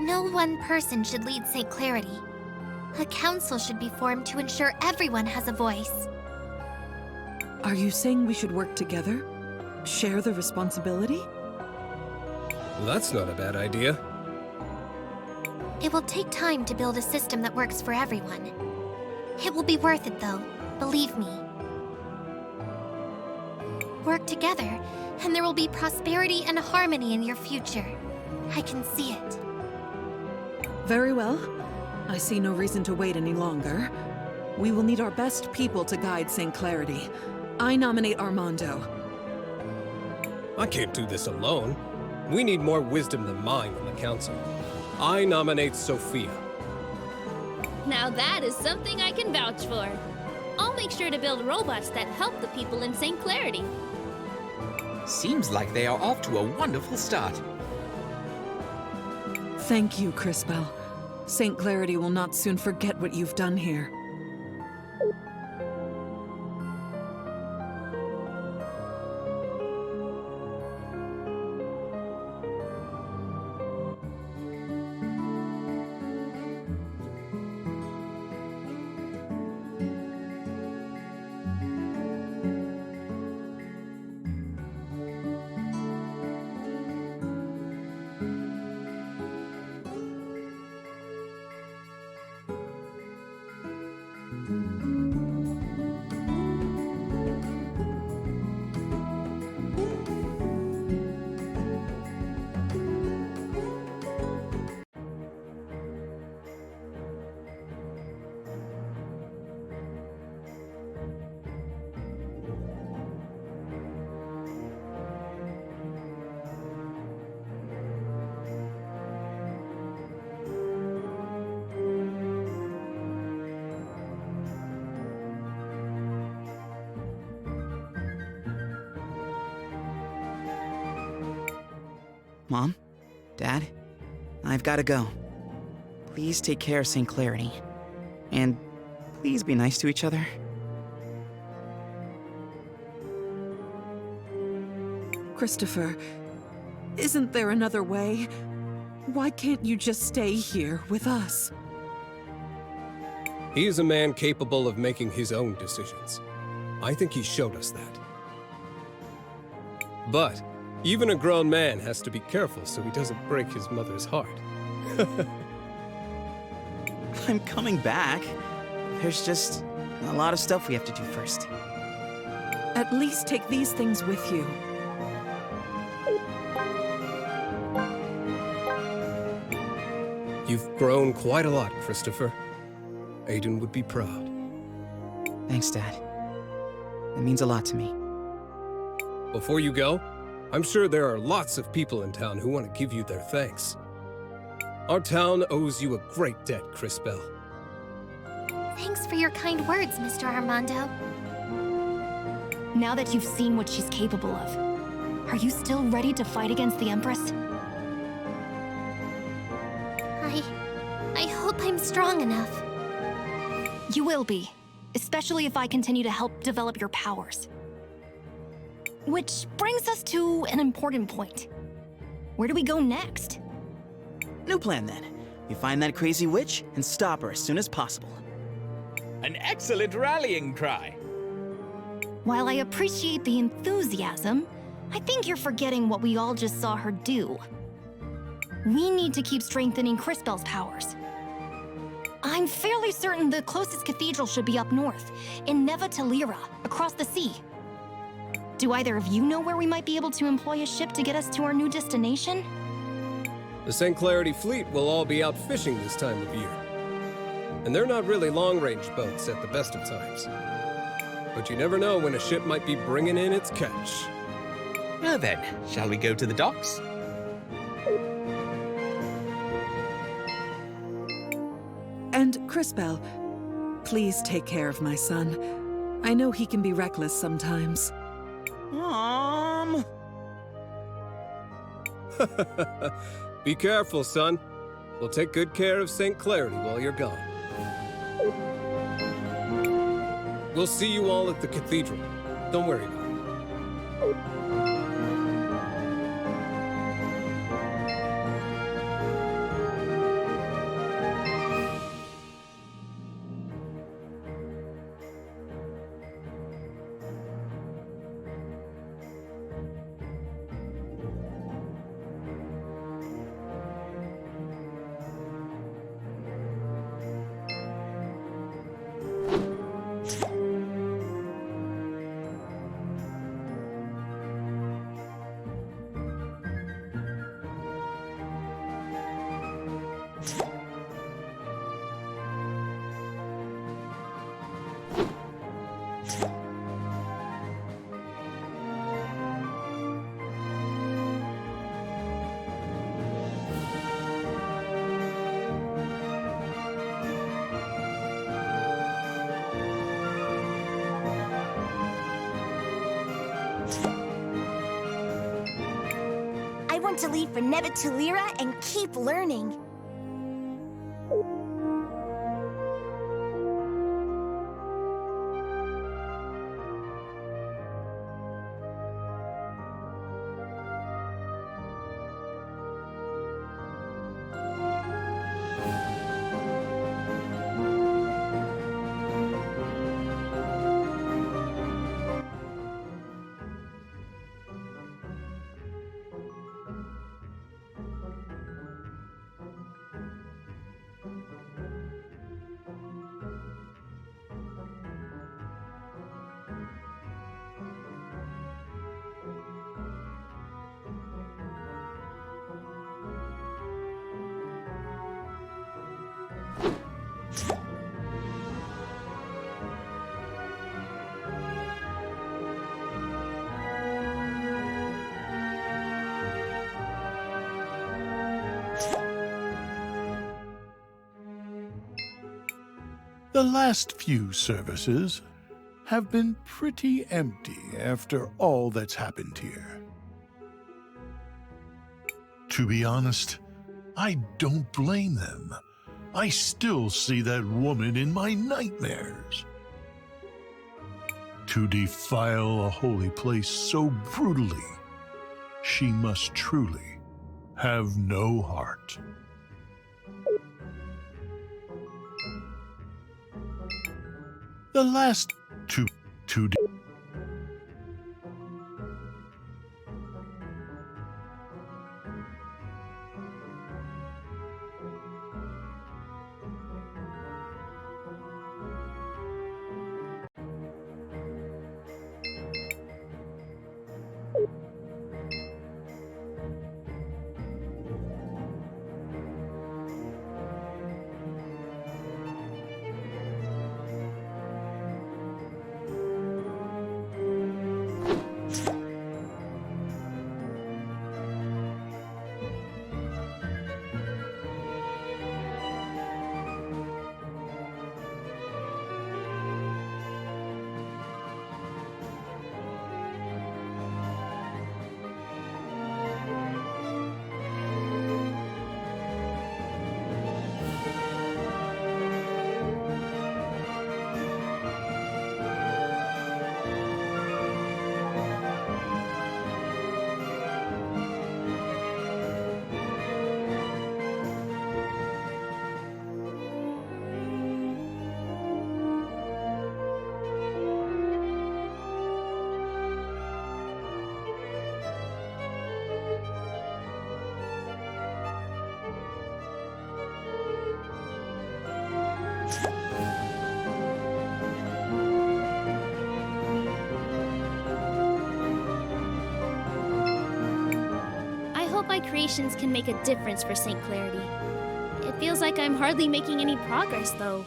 No one person should lead St. Clarity. A council should be formed to ensure everyone has a voice. Are you saying we should work together? Share the responsibility? That's not a bad idea. It will take time to build a system that works for everyone. It will be worth it, though. Believe me. Work together, and there will be prosperity and harmony in your future. I can see it. Very well. I see no reason to wait any longer. We will need our best people to guide St. Clarity. I nominate Armando. I can't do this alone. We need more wisdom than mine on the council. I nominate Sophia. Now that is something I can vouch for. I'll make sure to build robots that help the people in St. Clarity. Seems like they are off to a wonderful start. Thank you, Crispell. St. Clarity will not soon forget what you've done here. Mom? Dad? I've gotta go. Please take care of St. Clarity. And please be nice to each other. Christopher, isn't there another way? Why can't you just stay here with us? He is a man capable of making his own decisions. I think he showed us that. But even a grown man has to be careful so he doesn't break his mother's heart. I'm coming back. There's just a lot of stuff we have to do first. At least take these things with you. You've grown quite a lot, Christopher. Aiden would be proud. Thanks, Dad. It means a lot to me. Before you go, I'm sure there are lots of people in town who want to give you their thanks. Our town owes you a great debt, Crispell. Thanks for your kind words, Mr. Armando. Now that you've seen what she's capable of, are you still ready to fight against the Empress? I hope I'm strong enough. You will be, especially if I continue to help develop your powers. Which brings us to an important point. Where do we go next? New plan, then. We find that crazy witch and stop her as soon as possible. An excellent rallying cry. While I appreciate the enthusiasm, I think you're forgetting what we all just saw her do. We need to keep strengthening Crispell's powers. I'm fairly certain the closest cathedral should be up north, in Neva Talira, across the sea. Do either of you know where we might be able to employ a ship to get us to our new destination? The St. Clarity fleet will all be out fishing this time of year. And they're not really long-range boats at the best of times. But you never know when a ship might be bringing in its catch. Well then, shall we go to the docks? Crispell, please take care of my son. I know he can be reckless sometimes. Mom! Be careful, son. We'll take good care of St. Clarity while you're gone. We'll see you all at the cathedral. Don't worry about it. I want to leave for Nebatulira and keep learning. The last few services have been pretty empty after all that's happened here. To be honest, I don't blame them. I still see that woman in my nightmares. To defile a holy place so brutally, she must truly have no heart. The last two. My creations can make a difference for St. Clarity. It feels like I'm hardly making any progress, though.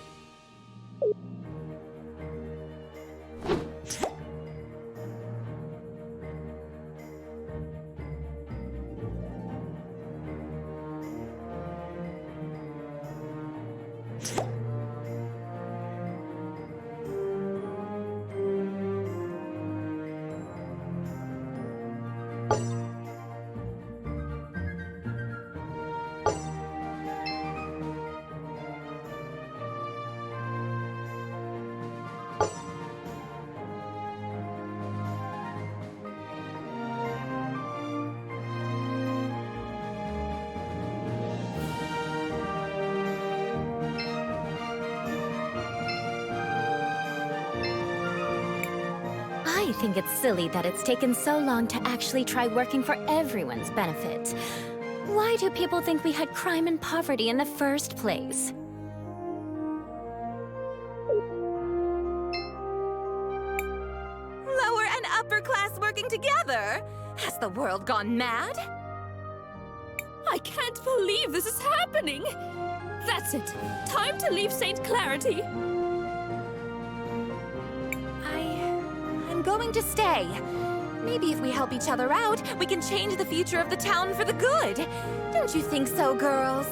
I think it's silly that it's taken so long to actually try working for everyone's benefit. Why do people think we had crime and poverty in the first place? Lower and upper class working together? Has the world gone mad? I can't believe this is happening! That's it. Time to leave St. Clarity. I'm going to stay. Maybe if we help each other out, we can change the future of the town for the good. Don't you think so, girls?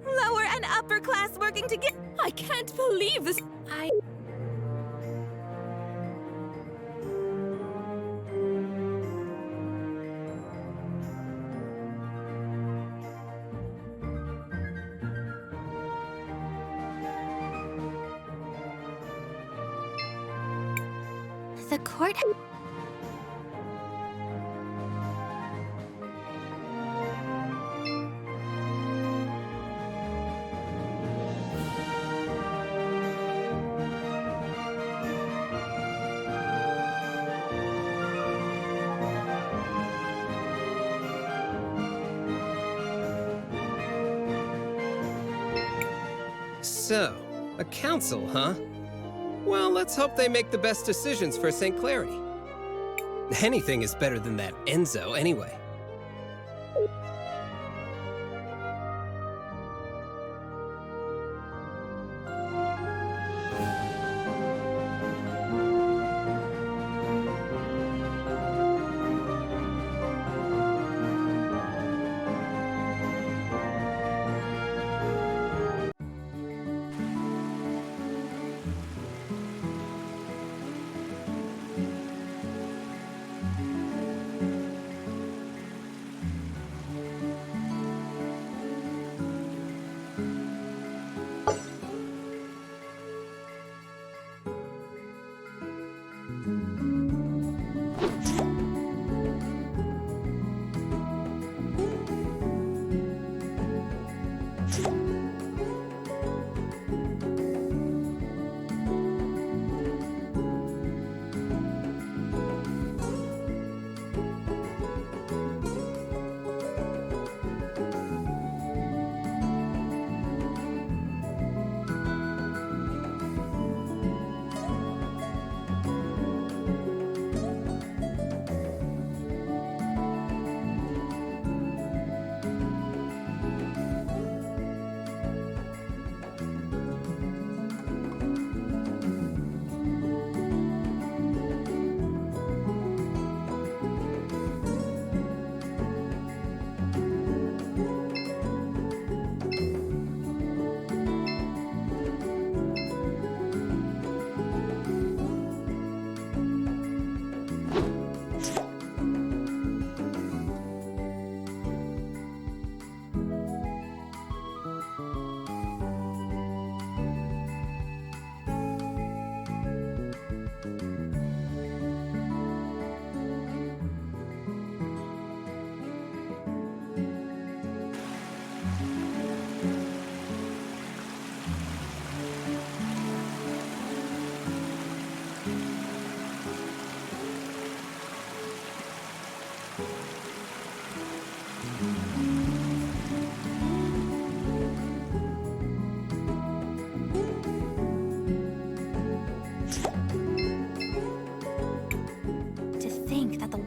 Lower and upper class working together. I can't believe this. The court. So, a council, huh? Well, let's hope they make the best decisions for St. Clarity. Anything is better than that Enzo, anyway.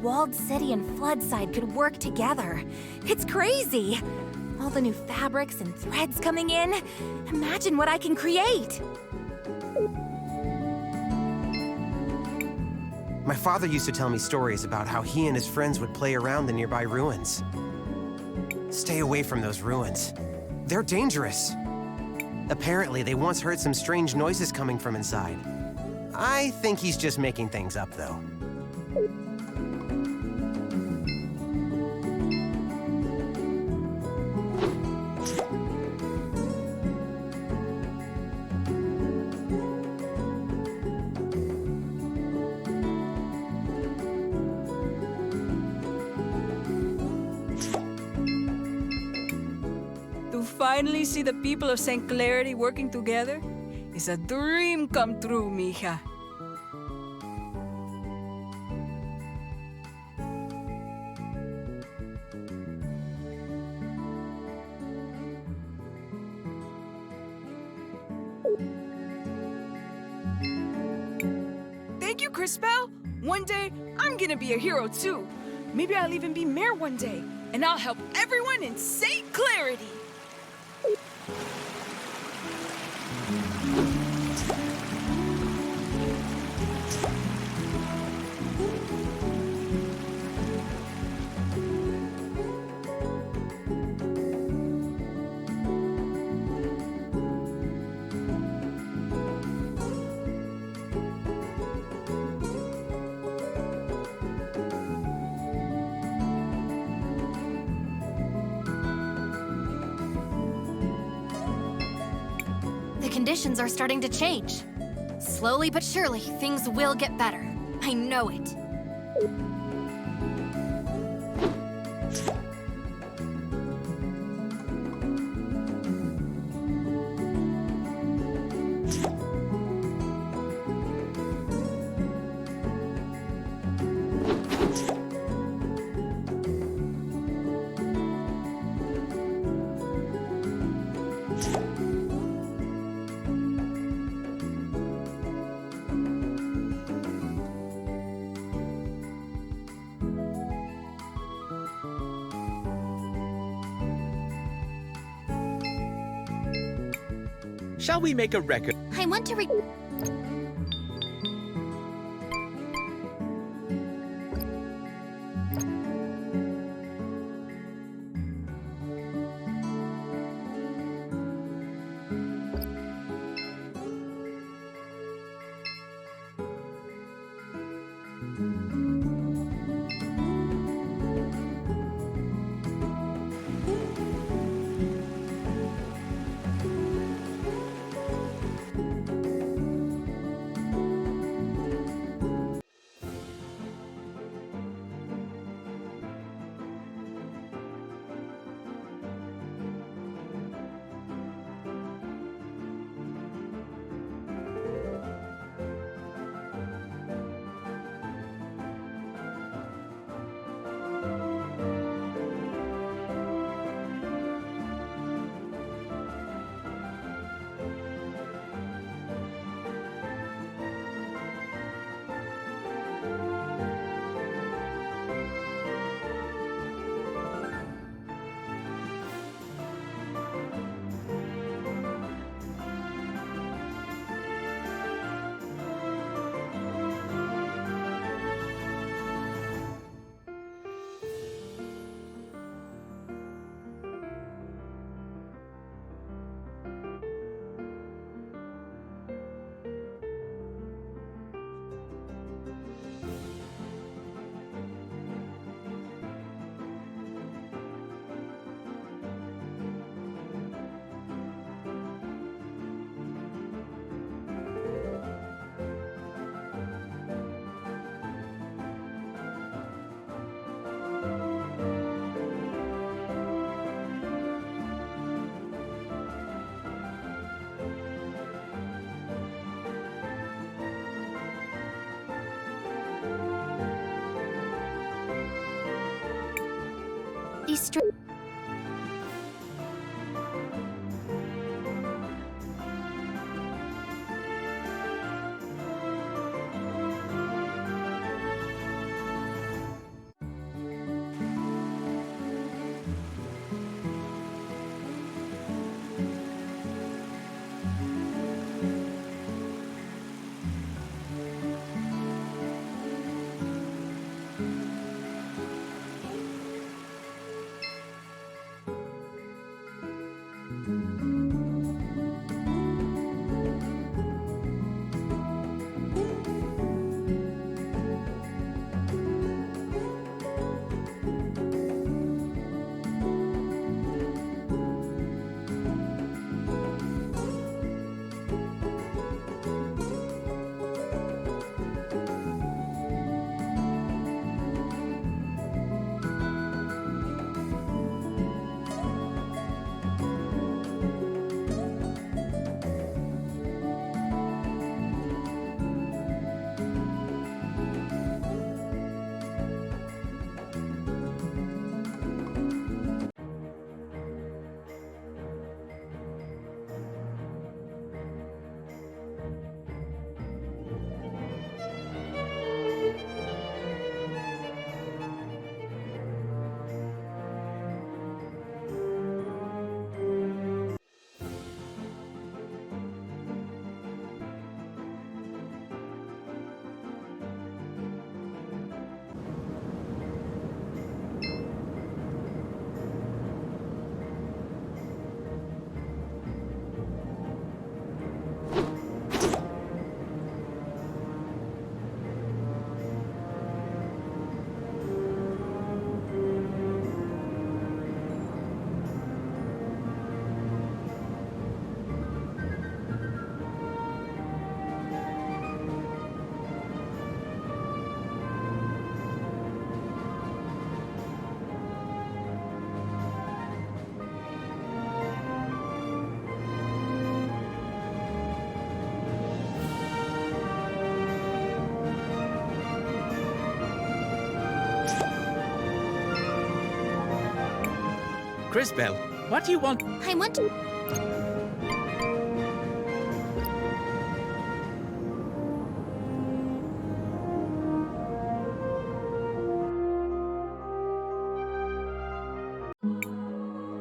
Walled City and Floodside could work together. It's crazy! All the new fabrics and threads coming in. Imagine what I can create! My father used to tell me stories about how he and his friends would play around the nearby ruins. Stay away from those ruins. They're dangerous. Apparently, they once heard some strange noises coming from inside. I think he's just making things up, though. finally see the people of St. Clarity working together is a dream come true, mija. Thank you, Crispell. One day, I'm gonna be a hero too. Maybe I'll even be mayor one day, and I'll help everyone in St. Clarity. The conditions are starting to change. Slowly but surely, things will get better. I know it. Shall we make a record? I want to these Crisbel, what do you want? I want to...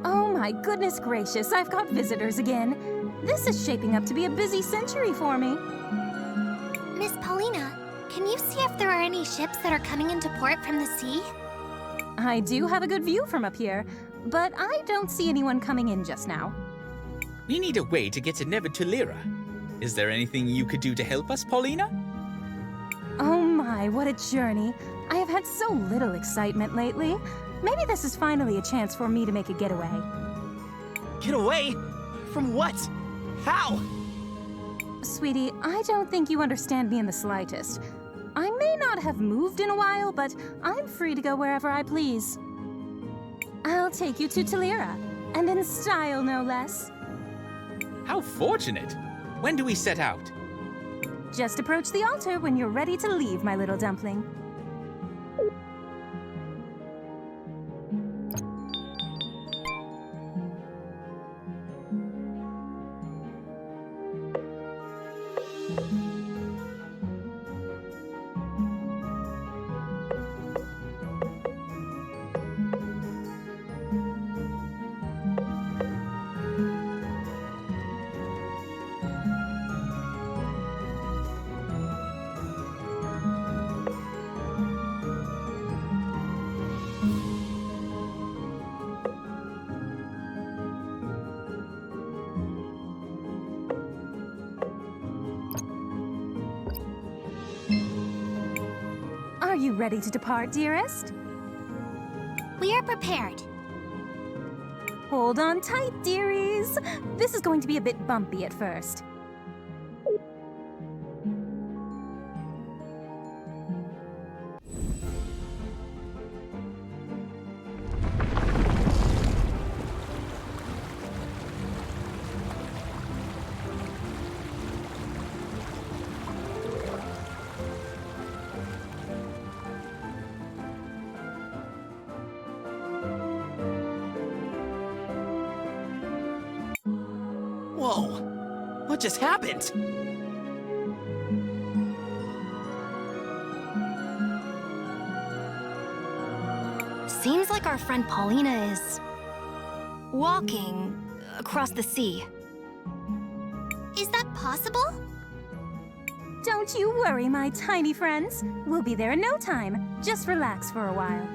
Oh my goodness gracious, I've got visitors again. This is shaping up to be a busy century for me. Miss Paulina, can you see if there are any ships that are coming into port from the sea? I do have a good view from up here, but I don't see anyone coming in just now. We need a way to get to Nevertulira. Is there anything you could do to help us, Paulina? Oh my, what a journey. I have had so little excitement lately. Maybe this is finally a chance for me to make a getaway. Get away? From what? How? Sweetie, I don't think you understand me in the slightest. I may not have moved in a while, but I'm free to go wherever I please. I'll take you to Tulira, and in style, no less. How fortunate! When do we set out? Just approach the altar when you're ready to leave, my little dumpling. Are you ready to depart, dearest? We are prepared. Hold on tight, dearies. This is going to be a bit bumpy at first. Whoa! What just happened? Seems like our friend Paulina is... walking across the sea. Is that possible? Don't you worry, my tiny friends. We'll be there in no time. Just relax for a while.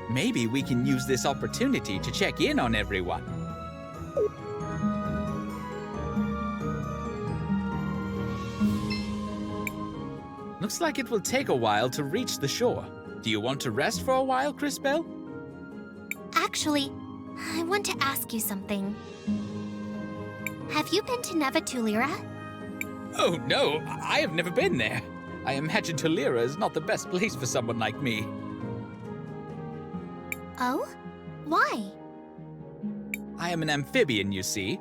Maybe we can use this opportunity to check in on everyone. Looks like it will take a while to reach the shore. Do you want to rest for a while, Crisbel? Actually, I want to ask you something. Have you been to Nevertulira? Oh no, I have never been there. I imagine Tulira is not the best place for someone like me. Oh? Why? I am an amphibian, you see.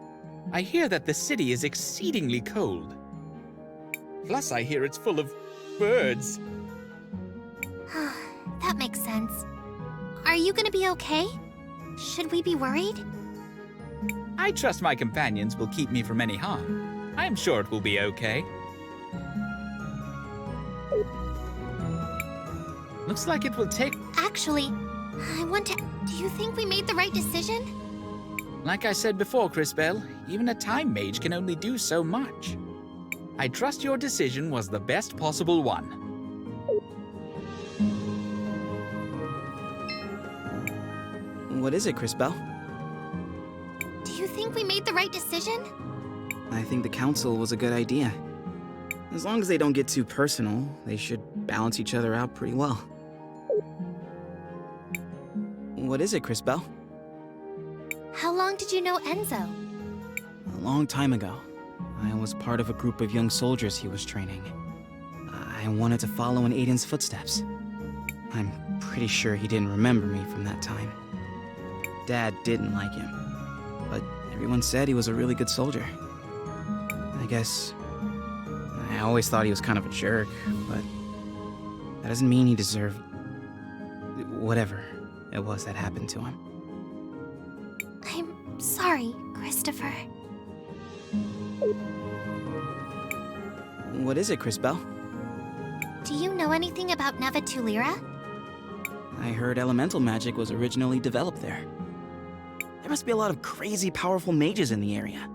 I hear that the city is exceedingly cold. Plus, I hear it's full of birds. That makes sense. Are you gonna be okay? Should we be worried? I trust my companions will keep me from any harm. I am sure it will be okay. Looks like it will take... Actually, I want to... Do you think we made the right decision? Like I said before, Crisbel, even a time mage can only do so much. I trust your decision was the best possible one. What is it, Crisbel? Do you think we made the right decision? I think the council was a good idea. As long as they don't get too personal, they should balance each other out pretty well. What is it, Crisbel? How long did you know Enzo? A long time ago. I was part of a group of young soldiers he was training. I wanted to follow in Aiden's footsteps. I'm pretty sure he didn't remember me from that time. Dad didn't like him, but everyone said he was a really good soldier. I guess I always thought he was kind of a jerk, but that doesn't mean he deserved whatever it was that happened to him. Sorry, Christopher. What is it, Crisbel? Do you know anything about Neva Tulira? I heard elemental magic was originally developed there. There must be a lot of crazy powerful mages in the area.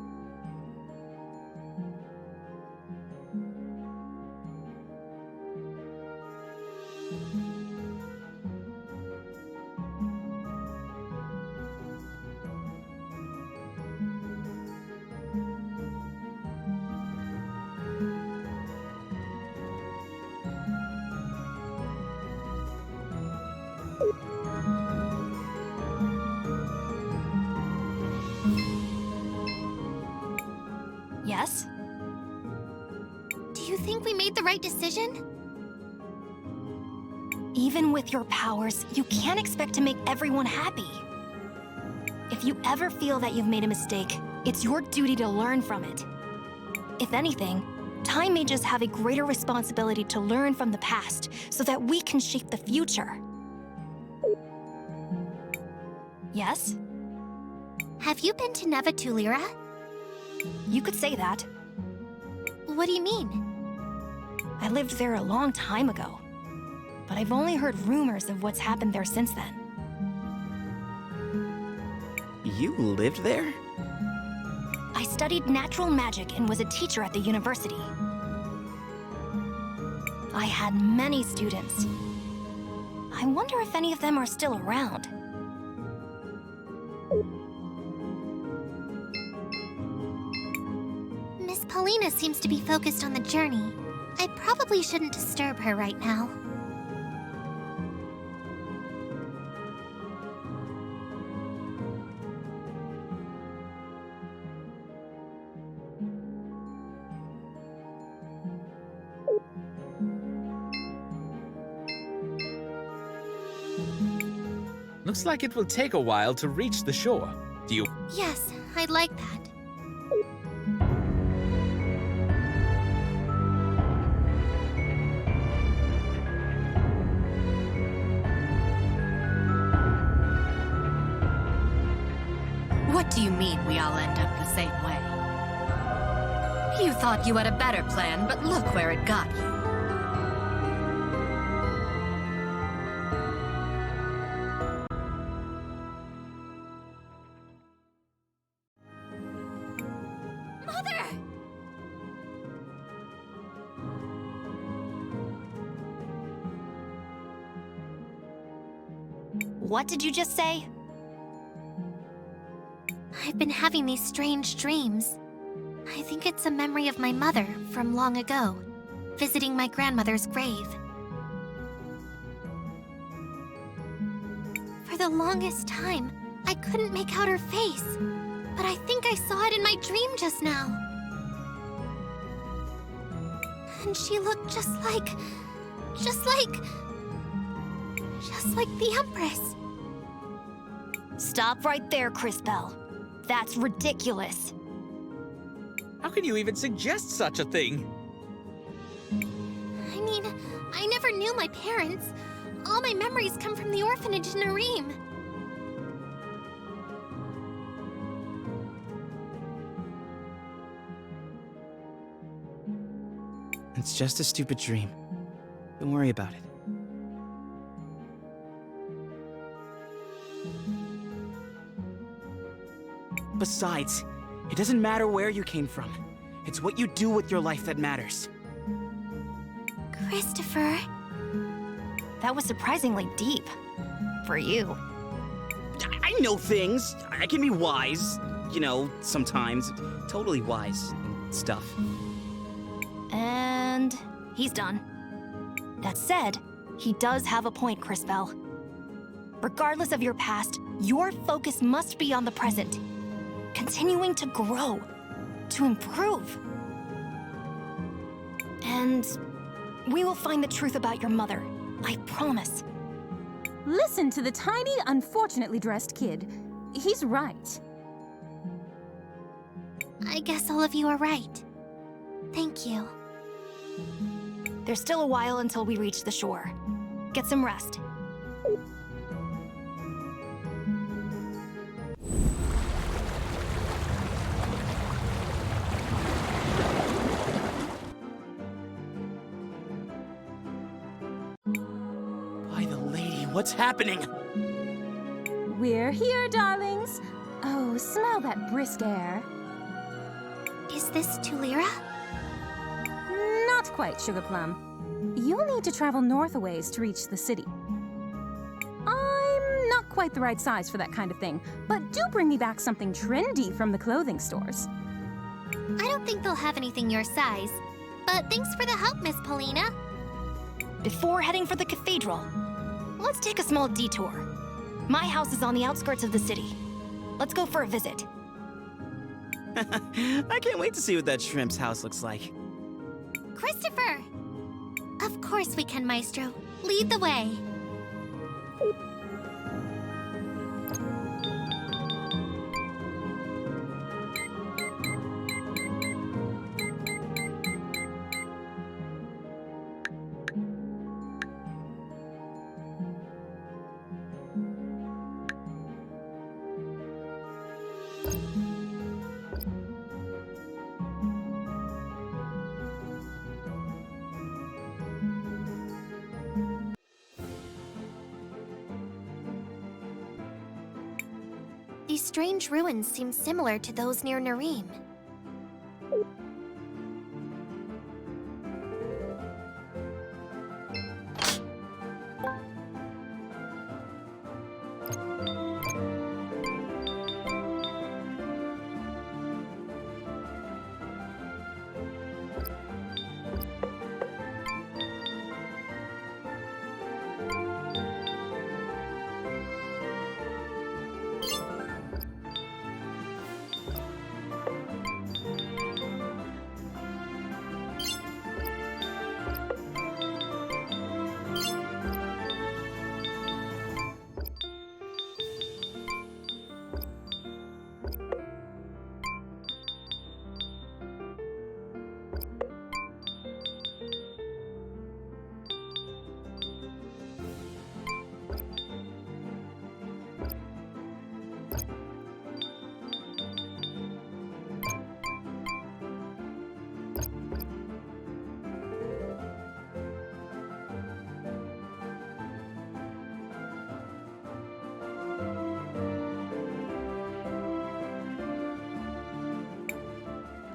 Yes? Do you think we made the right decision? Even with your powers, you can't expect to make everyone happy. If you ever feel that you've made a mistake, it's your duty to learn from it. If anything, time mages have a greater responsibility to learn from the past so that we can shape the future. Yes? Have you been to Neva Tulira? You could say that. What do you mean? I lived there a long time ago, but I've only heard rumors of what's happened there since then. You lived there? I studied natural magic and was a teacher at the university. I had many students. I wonder if any of them are still around. Miss Paulina seems to be focused on the journey. I probably shouldn't disturb her right now. Looks like it will take a while to reach the shore. Do you... Yes, I'd like that. What do you mean we all end up the same way? You thought you had a better plan, but look where it got you. Mother! What did you just say? I've been having these strange dreams. I think it's a memory of my mother from long ago, visiting my grandmother's grave. For the longest time, I couldn't make out her face, but I think I saw it in my dream just now. And she looked just like the Empress. Stop right there, Crisbel. That's ridiculous. How can you even suggest such a thing? I mean, I never knew my parents. All my memories come from the orphanage in Nareem. It's just a stupid dream. Don't worry about it. Besides, it doesn't matter where you came from. It's what you do with your life that matters. Christopher. That was surprisingly deep. For you. I know things. I can be wise. You know, sometimes. Totally wise and stuff. And he's done. That said, he does have a point, Crisbel. Regardless of your past, your focus must be on the present. Continuing to grow, to improve. And we will find the truth about your mother. I promise. Listen to the tiny, unfortunately dressed kid. He's right. I guess all of you are right. Thank you. There's still a while until we reach the shore. Get some rest. What's happening? We're here, darlings. Oh, smell that brisk air. Is this Tulira? Not quite, Sugar Plum. You'll need to travel north a ways to reach the city. I'm not quite the right size for that kind of thing, but do bring me back something trendy from the clothing stores. I don't think they'll have anything your size. But thanks for the help, Miss Paulina. Before heading for the cathedral, let's take a small detour. My house is on the outskirts of the city. Let's go for a visit. I can't wait to see what that shrimp's house looks like. Christopher! Of course we can, Maestro. Lead the way. These strange ruins seem similar to those near Nareem.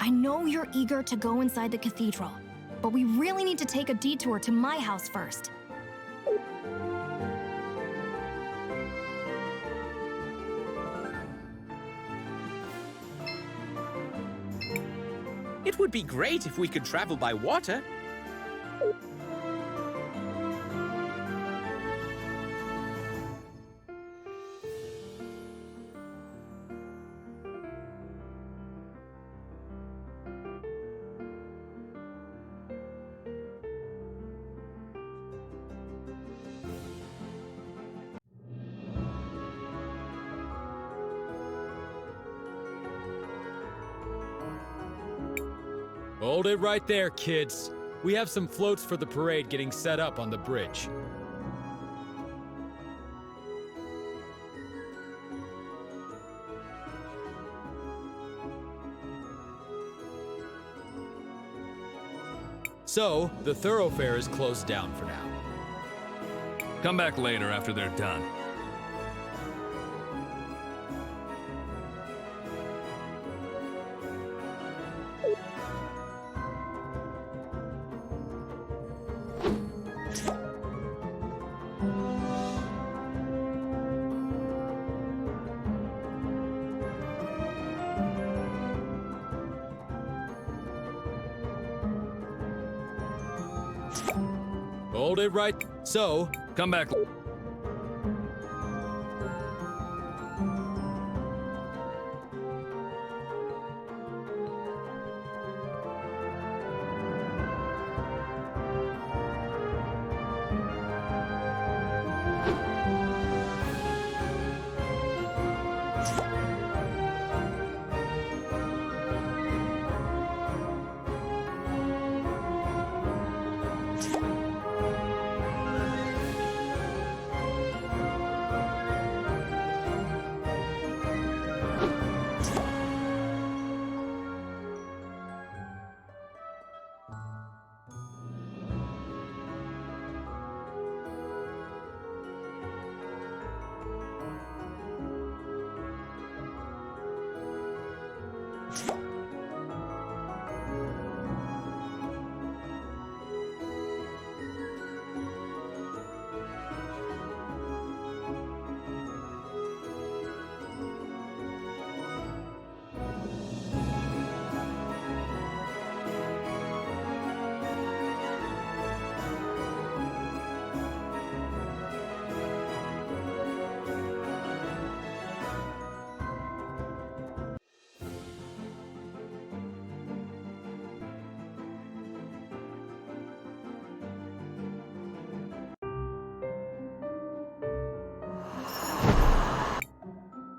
I know you're eager to go inside the cathedral, but we really need to take a detour to my house first. It would be great if we could travel by water. Hold it right there, kids. We have some floats for the parade getting set up on the bridge. So, the thoroughfare is closed down for now. Come back later after they're done. Hold it right. So, come back.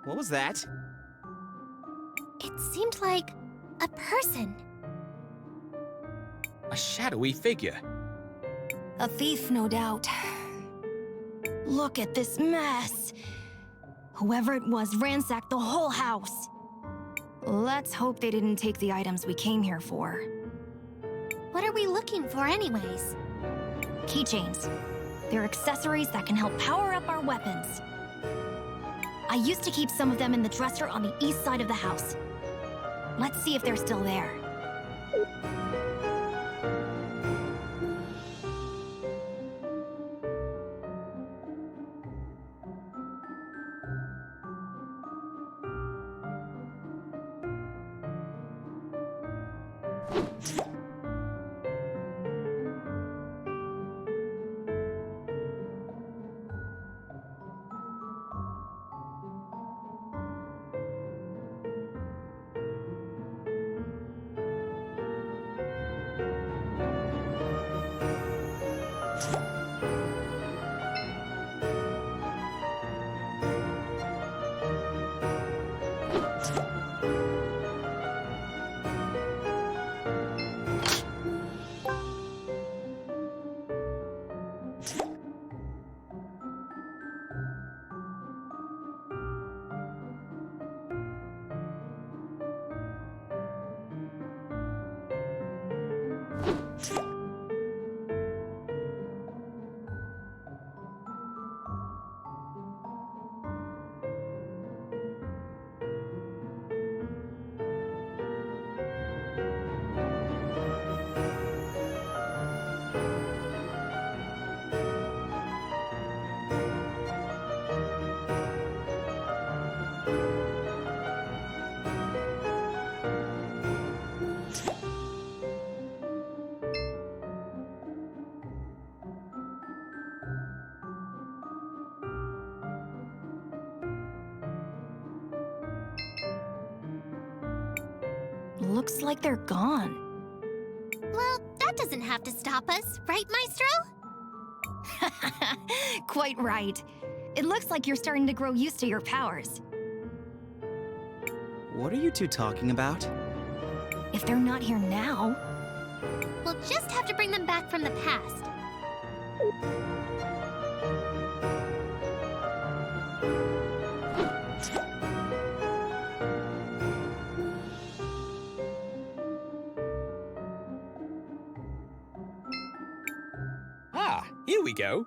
What was that? It seemed like a person. A shadowy figure. A thief, no doubt. Look at this mess. Whoever it was ransacked the whole house. Let's hope they didn't take the items we came here for. What are we looking for anyways? Keychains. They're accessories that can help power up our weapons. I used to keep some of them in the dresser on the east side of the house. Let's see if they're still there. Looks like they're gone. Well, that doesn't have to stop us, right, Maestro? Quite right. It looks like you're starting to grow used to your powers. What are you two talking about? If they're not here now... We'll just have to bring them back from the past. Ah, here we go.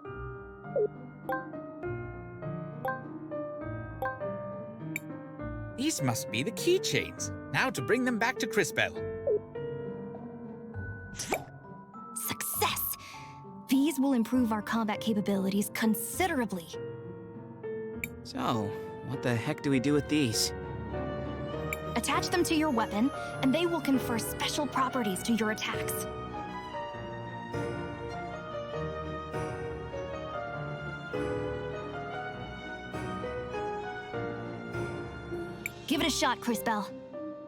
These must be the keychains. Now to bring them back to Crisbell. Success! These will improve our combat capabilities considerably. So, what the heck do we do with these? Attach them to your weapon, and they will confer special properties to your attacks. Give it a shot, Crisbell.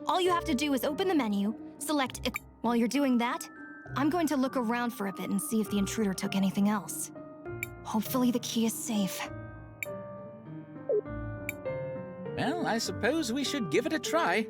All you have to do is open the menu, select... While you're doing that, I'm going to look around for a bit and see if the intruder took anything else. Hopefully the key is safe. Well, I suppose we should give it a try.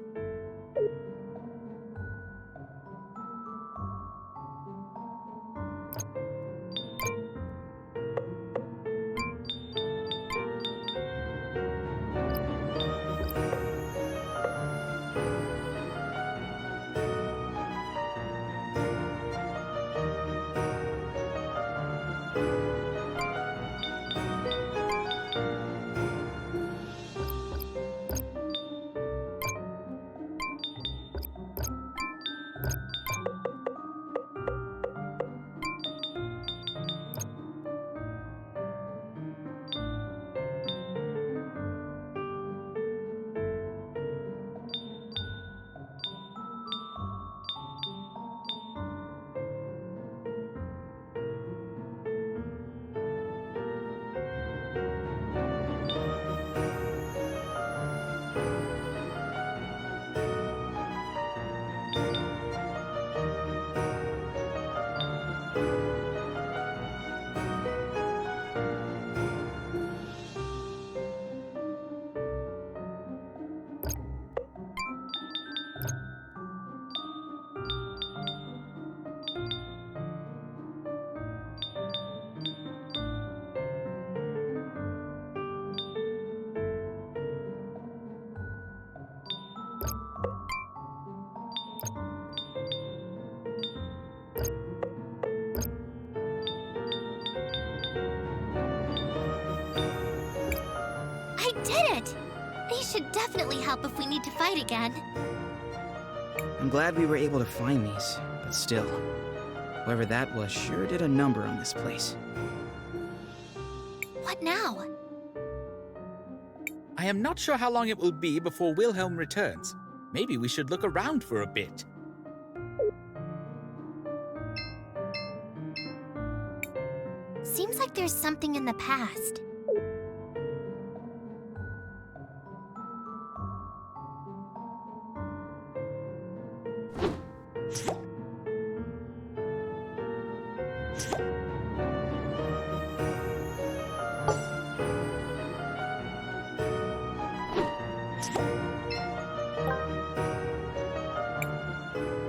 did it! He should definitely help if we need to fight again. I'm glad we were able to find these, but still, whoever that was sure did a number on this place. What now? I am not sure how long it will be before Wilhelm returns. Maybe we should look around for a bit. Seems like there's something in the past.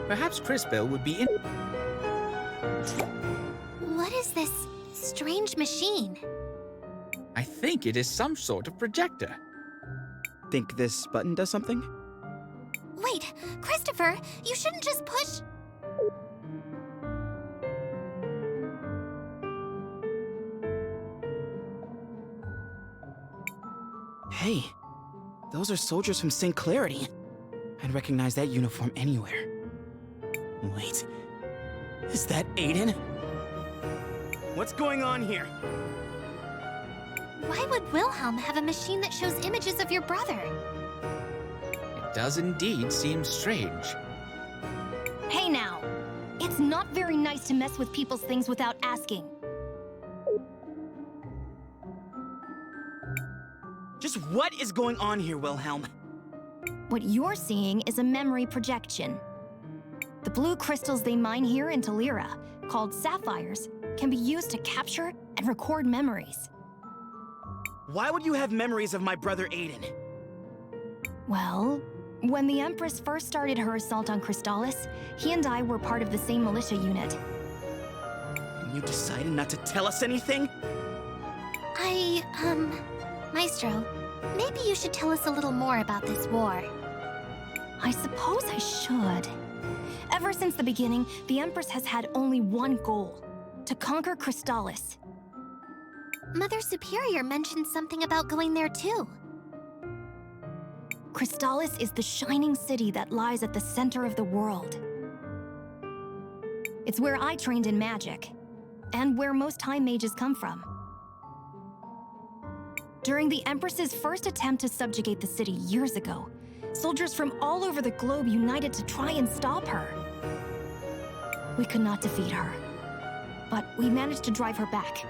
Perhaps Crisbell would be in. What is this strange machine? I think it is some sort of projector. Think this button does something? Wait, Christopher, you shouldn't just push... Hey, those are soldiers from St. Clarity. I'd recognize that uniform anywhere. Wait, is that Aiden? What's going on here? Why would Wilhelm have a machine that shows images of your brother? It does indeed seem strange. Hey now! It's not very nice to mess with people's things without asking. Just what is going on here, Wilhelm? What you're seeing is a memory projection. The blue crystals they mine here in Talira, called sapphires, can be used to capture and record memories. Why would you have memories of my brother Aiden? Well, when the Empress first started her assault on Crystallis, he and I were part of the same militia unit. And you decided not to tell us anything? Maestro, maybe you should tell us a little more about this war. I suppose I should. Ever since the beginning, the Empress has had only one goal: to conquer Crystallis. Mother Superior mentioned something about going there too. Crystallis is the shining city that lies at the center of the world. It's where I trained in magic, and where most High Mages come from. During the Empress's first attempt to subjugate the city years ago, soldiers from all over the globe united to try and stop her. We could not defeat her, but we managed to drive her back.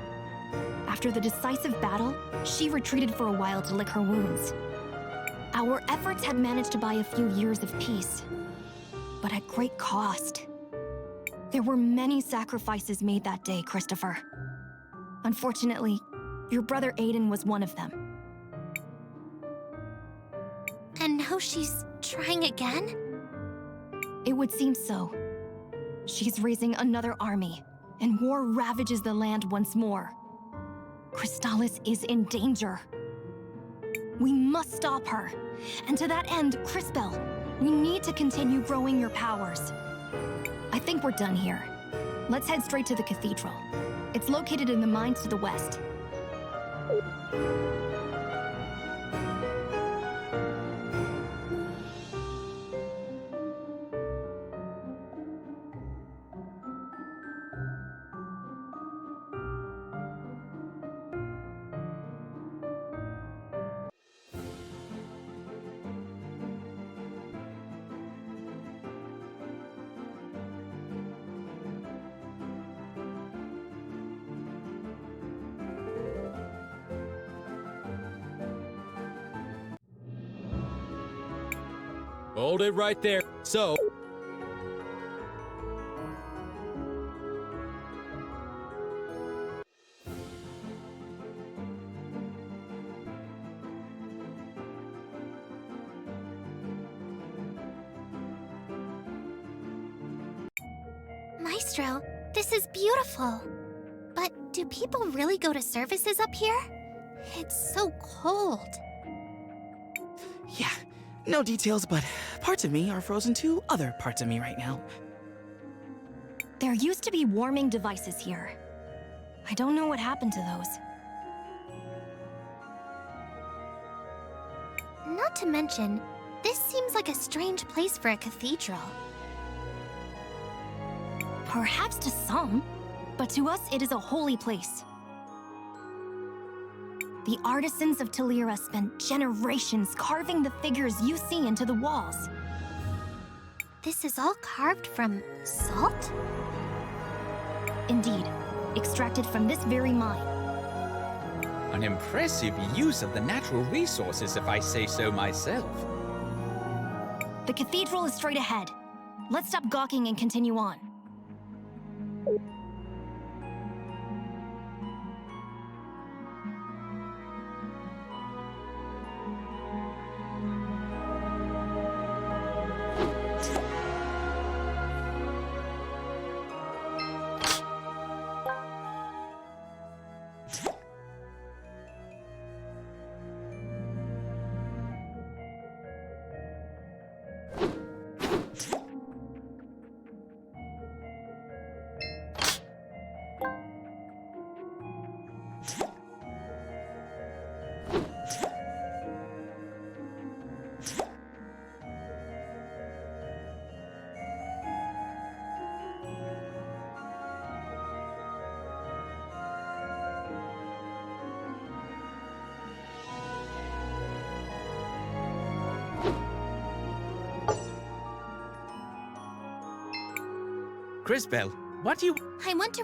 After the decisive battle, she retreated for a while to lick her wounds. Our efforts had managed to buy a few years of peace, but at great cost. There were many sacrifices made that day, Christopher. Unfortunately, your brother Aiden was one of them. And now she's trying again? It would seem so. She's raising another army, and war ravages the land once more. Crystallis is in danger. We must stop her. And to that end, Crisbell, we need to continue growing your powers. I think we're done here. Let's head straight to the cathedral. It's located in the mines to the west. Hold it right there. So... Maestro, this is beautiful. But do people really go to services up here? It's so cold. Yeah, no details, but parts of me are frozen to other parts of me right now. There used to be warming devices here. I don't know what happened to those. Not to mention, this seems like a strange place for a cathedral. Perhaps to some, but to us it is a holy place. The artisans of Talira spent generations carving the figures you see into the walls. This is all carved from salt? Indeed, extracted from this very mine. An impressive use of the natural resources, if I say so myself. The cathedral is straight ahead. Let's stop gawking and continue on. Crisbell, what do you... I want to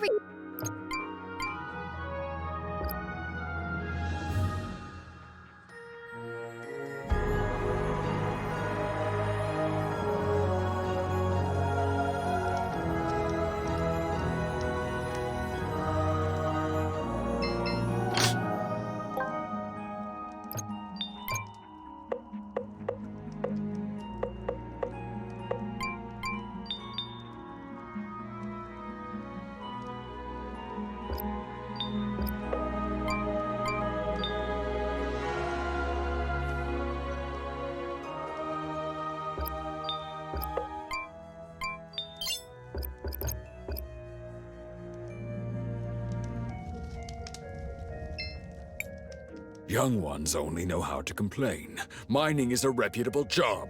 Young ones only know how to complain. Mining is a reputable job.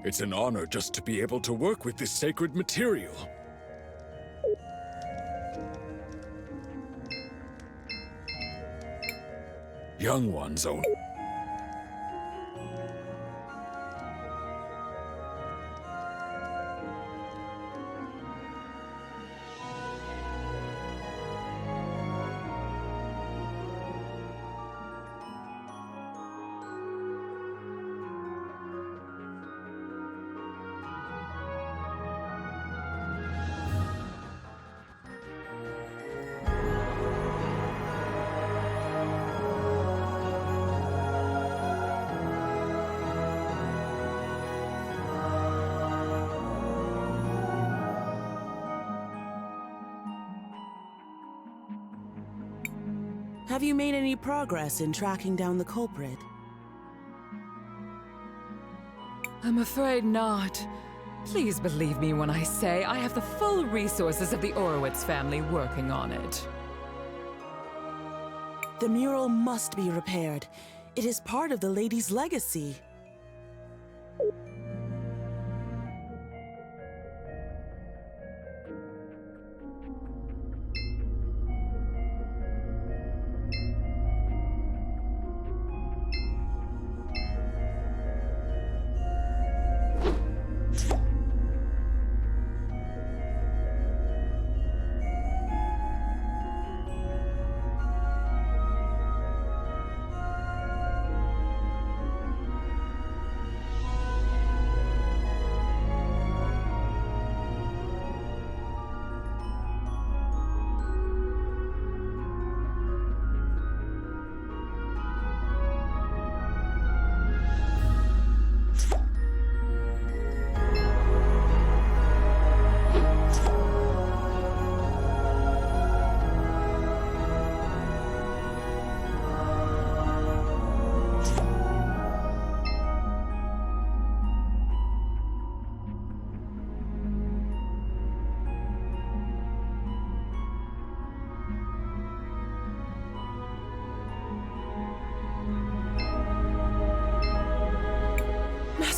It's an honor just to be able to work with this sacred material. Young ones only... Have you made any progress in tracking down the culprit? I'm afraid not. Please believe me when I say I have the full resources of the Orowitz family working on it. The mural must be repaired. It is part of the lady's legacy.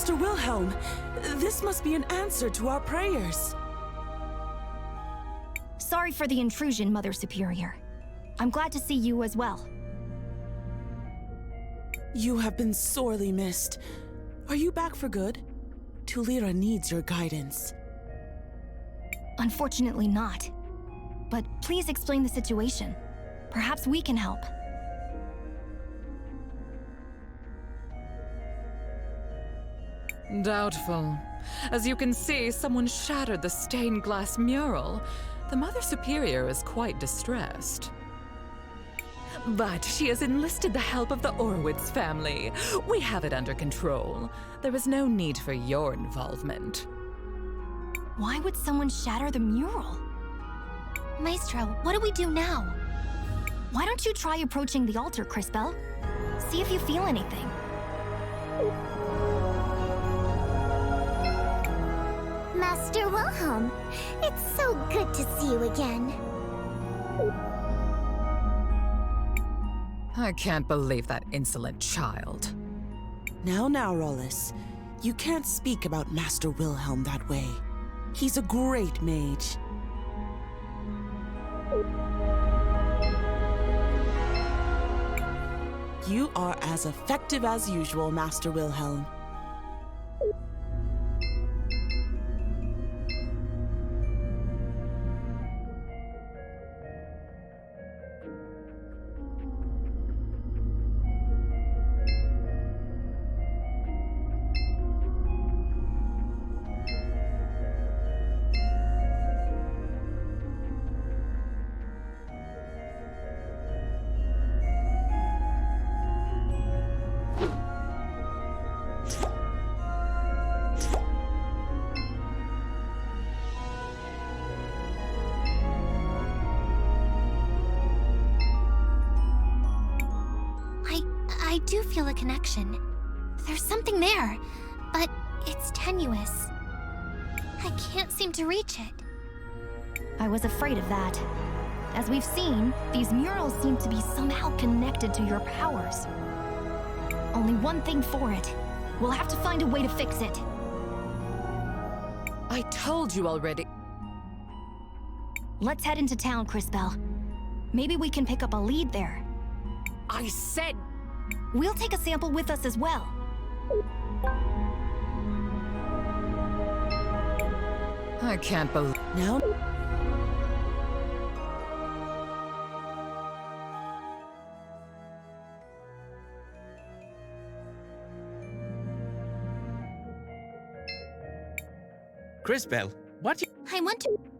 Master Wilhelm, this must be an answer to our prayers. Sorry for the intrusion, Mother Superior. I'm glad to see you as well. You have been sorely missed. Are you back for good? Tulira needs your guidance. Unfortunately not. But please explain the situation. Perhaps we can help. Doubtful. As you can see, someone shattered the stained glass mural. The Mother Superior is quite distressed. But she has enlisted the help of the Orwitz family. We have it under control. There is no need for your involvement. Why would someone shatter the mural? Maestro, what do we do now? Why don't you try approaching the altar, Crisbel? See if you feel anything. Master Wilhelm, it's so good to see you again. I can't believe that insolent child. Now, Rollis. You can't speak about Master Wilhelm that way. He's a great mage. You are as effective as usual, Master Wilhelm. I do feel a connection. There's something there, but it's tenuous. I can't seem to reach it. I was afraid of that. As we've seen, these murals seem to be somehow connected to your powers. Only one thing for it. We'll have to find a way to fix it. I told you already. Let's head into town, Crisbel. Maybe we can pick up a lead there. I said... We'll take a sample with us as well. I can't believe... Now... Crisbel, what? I want to...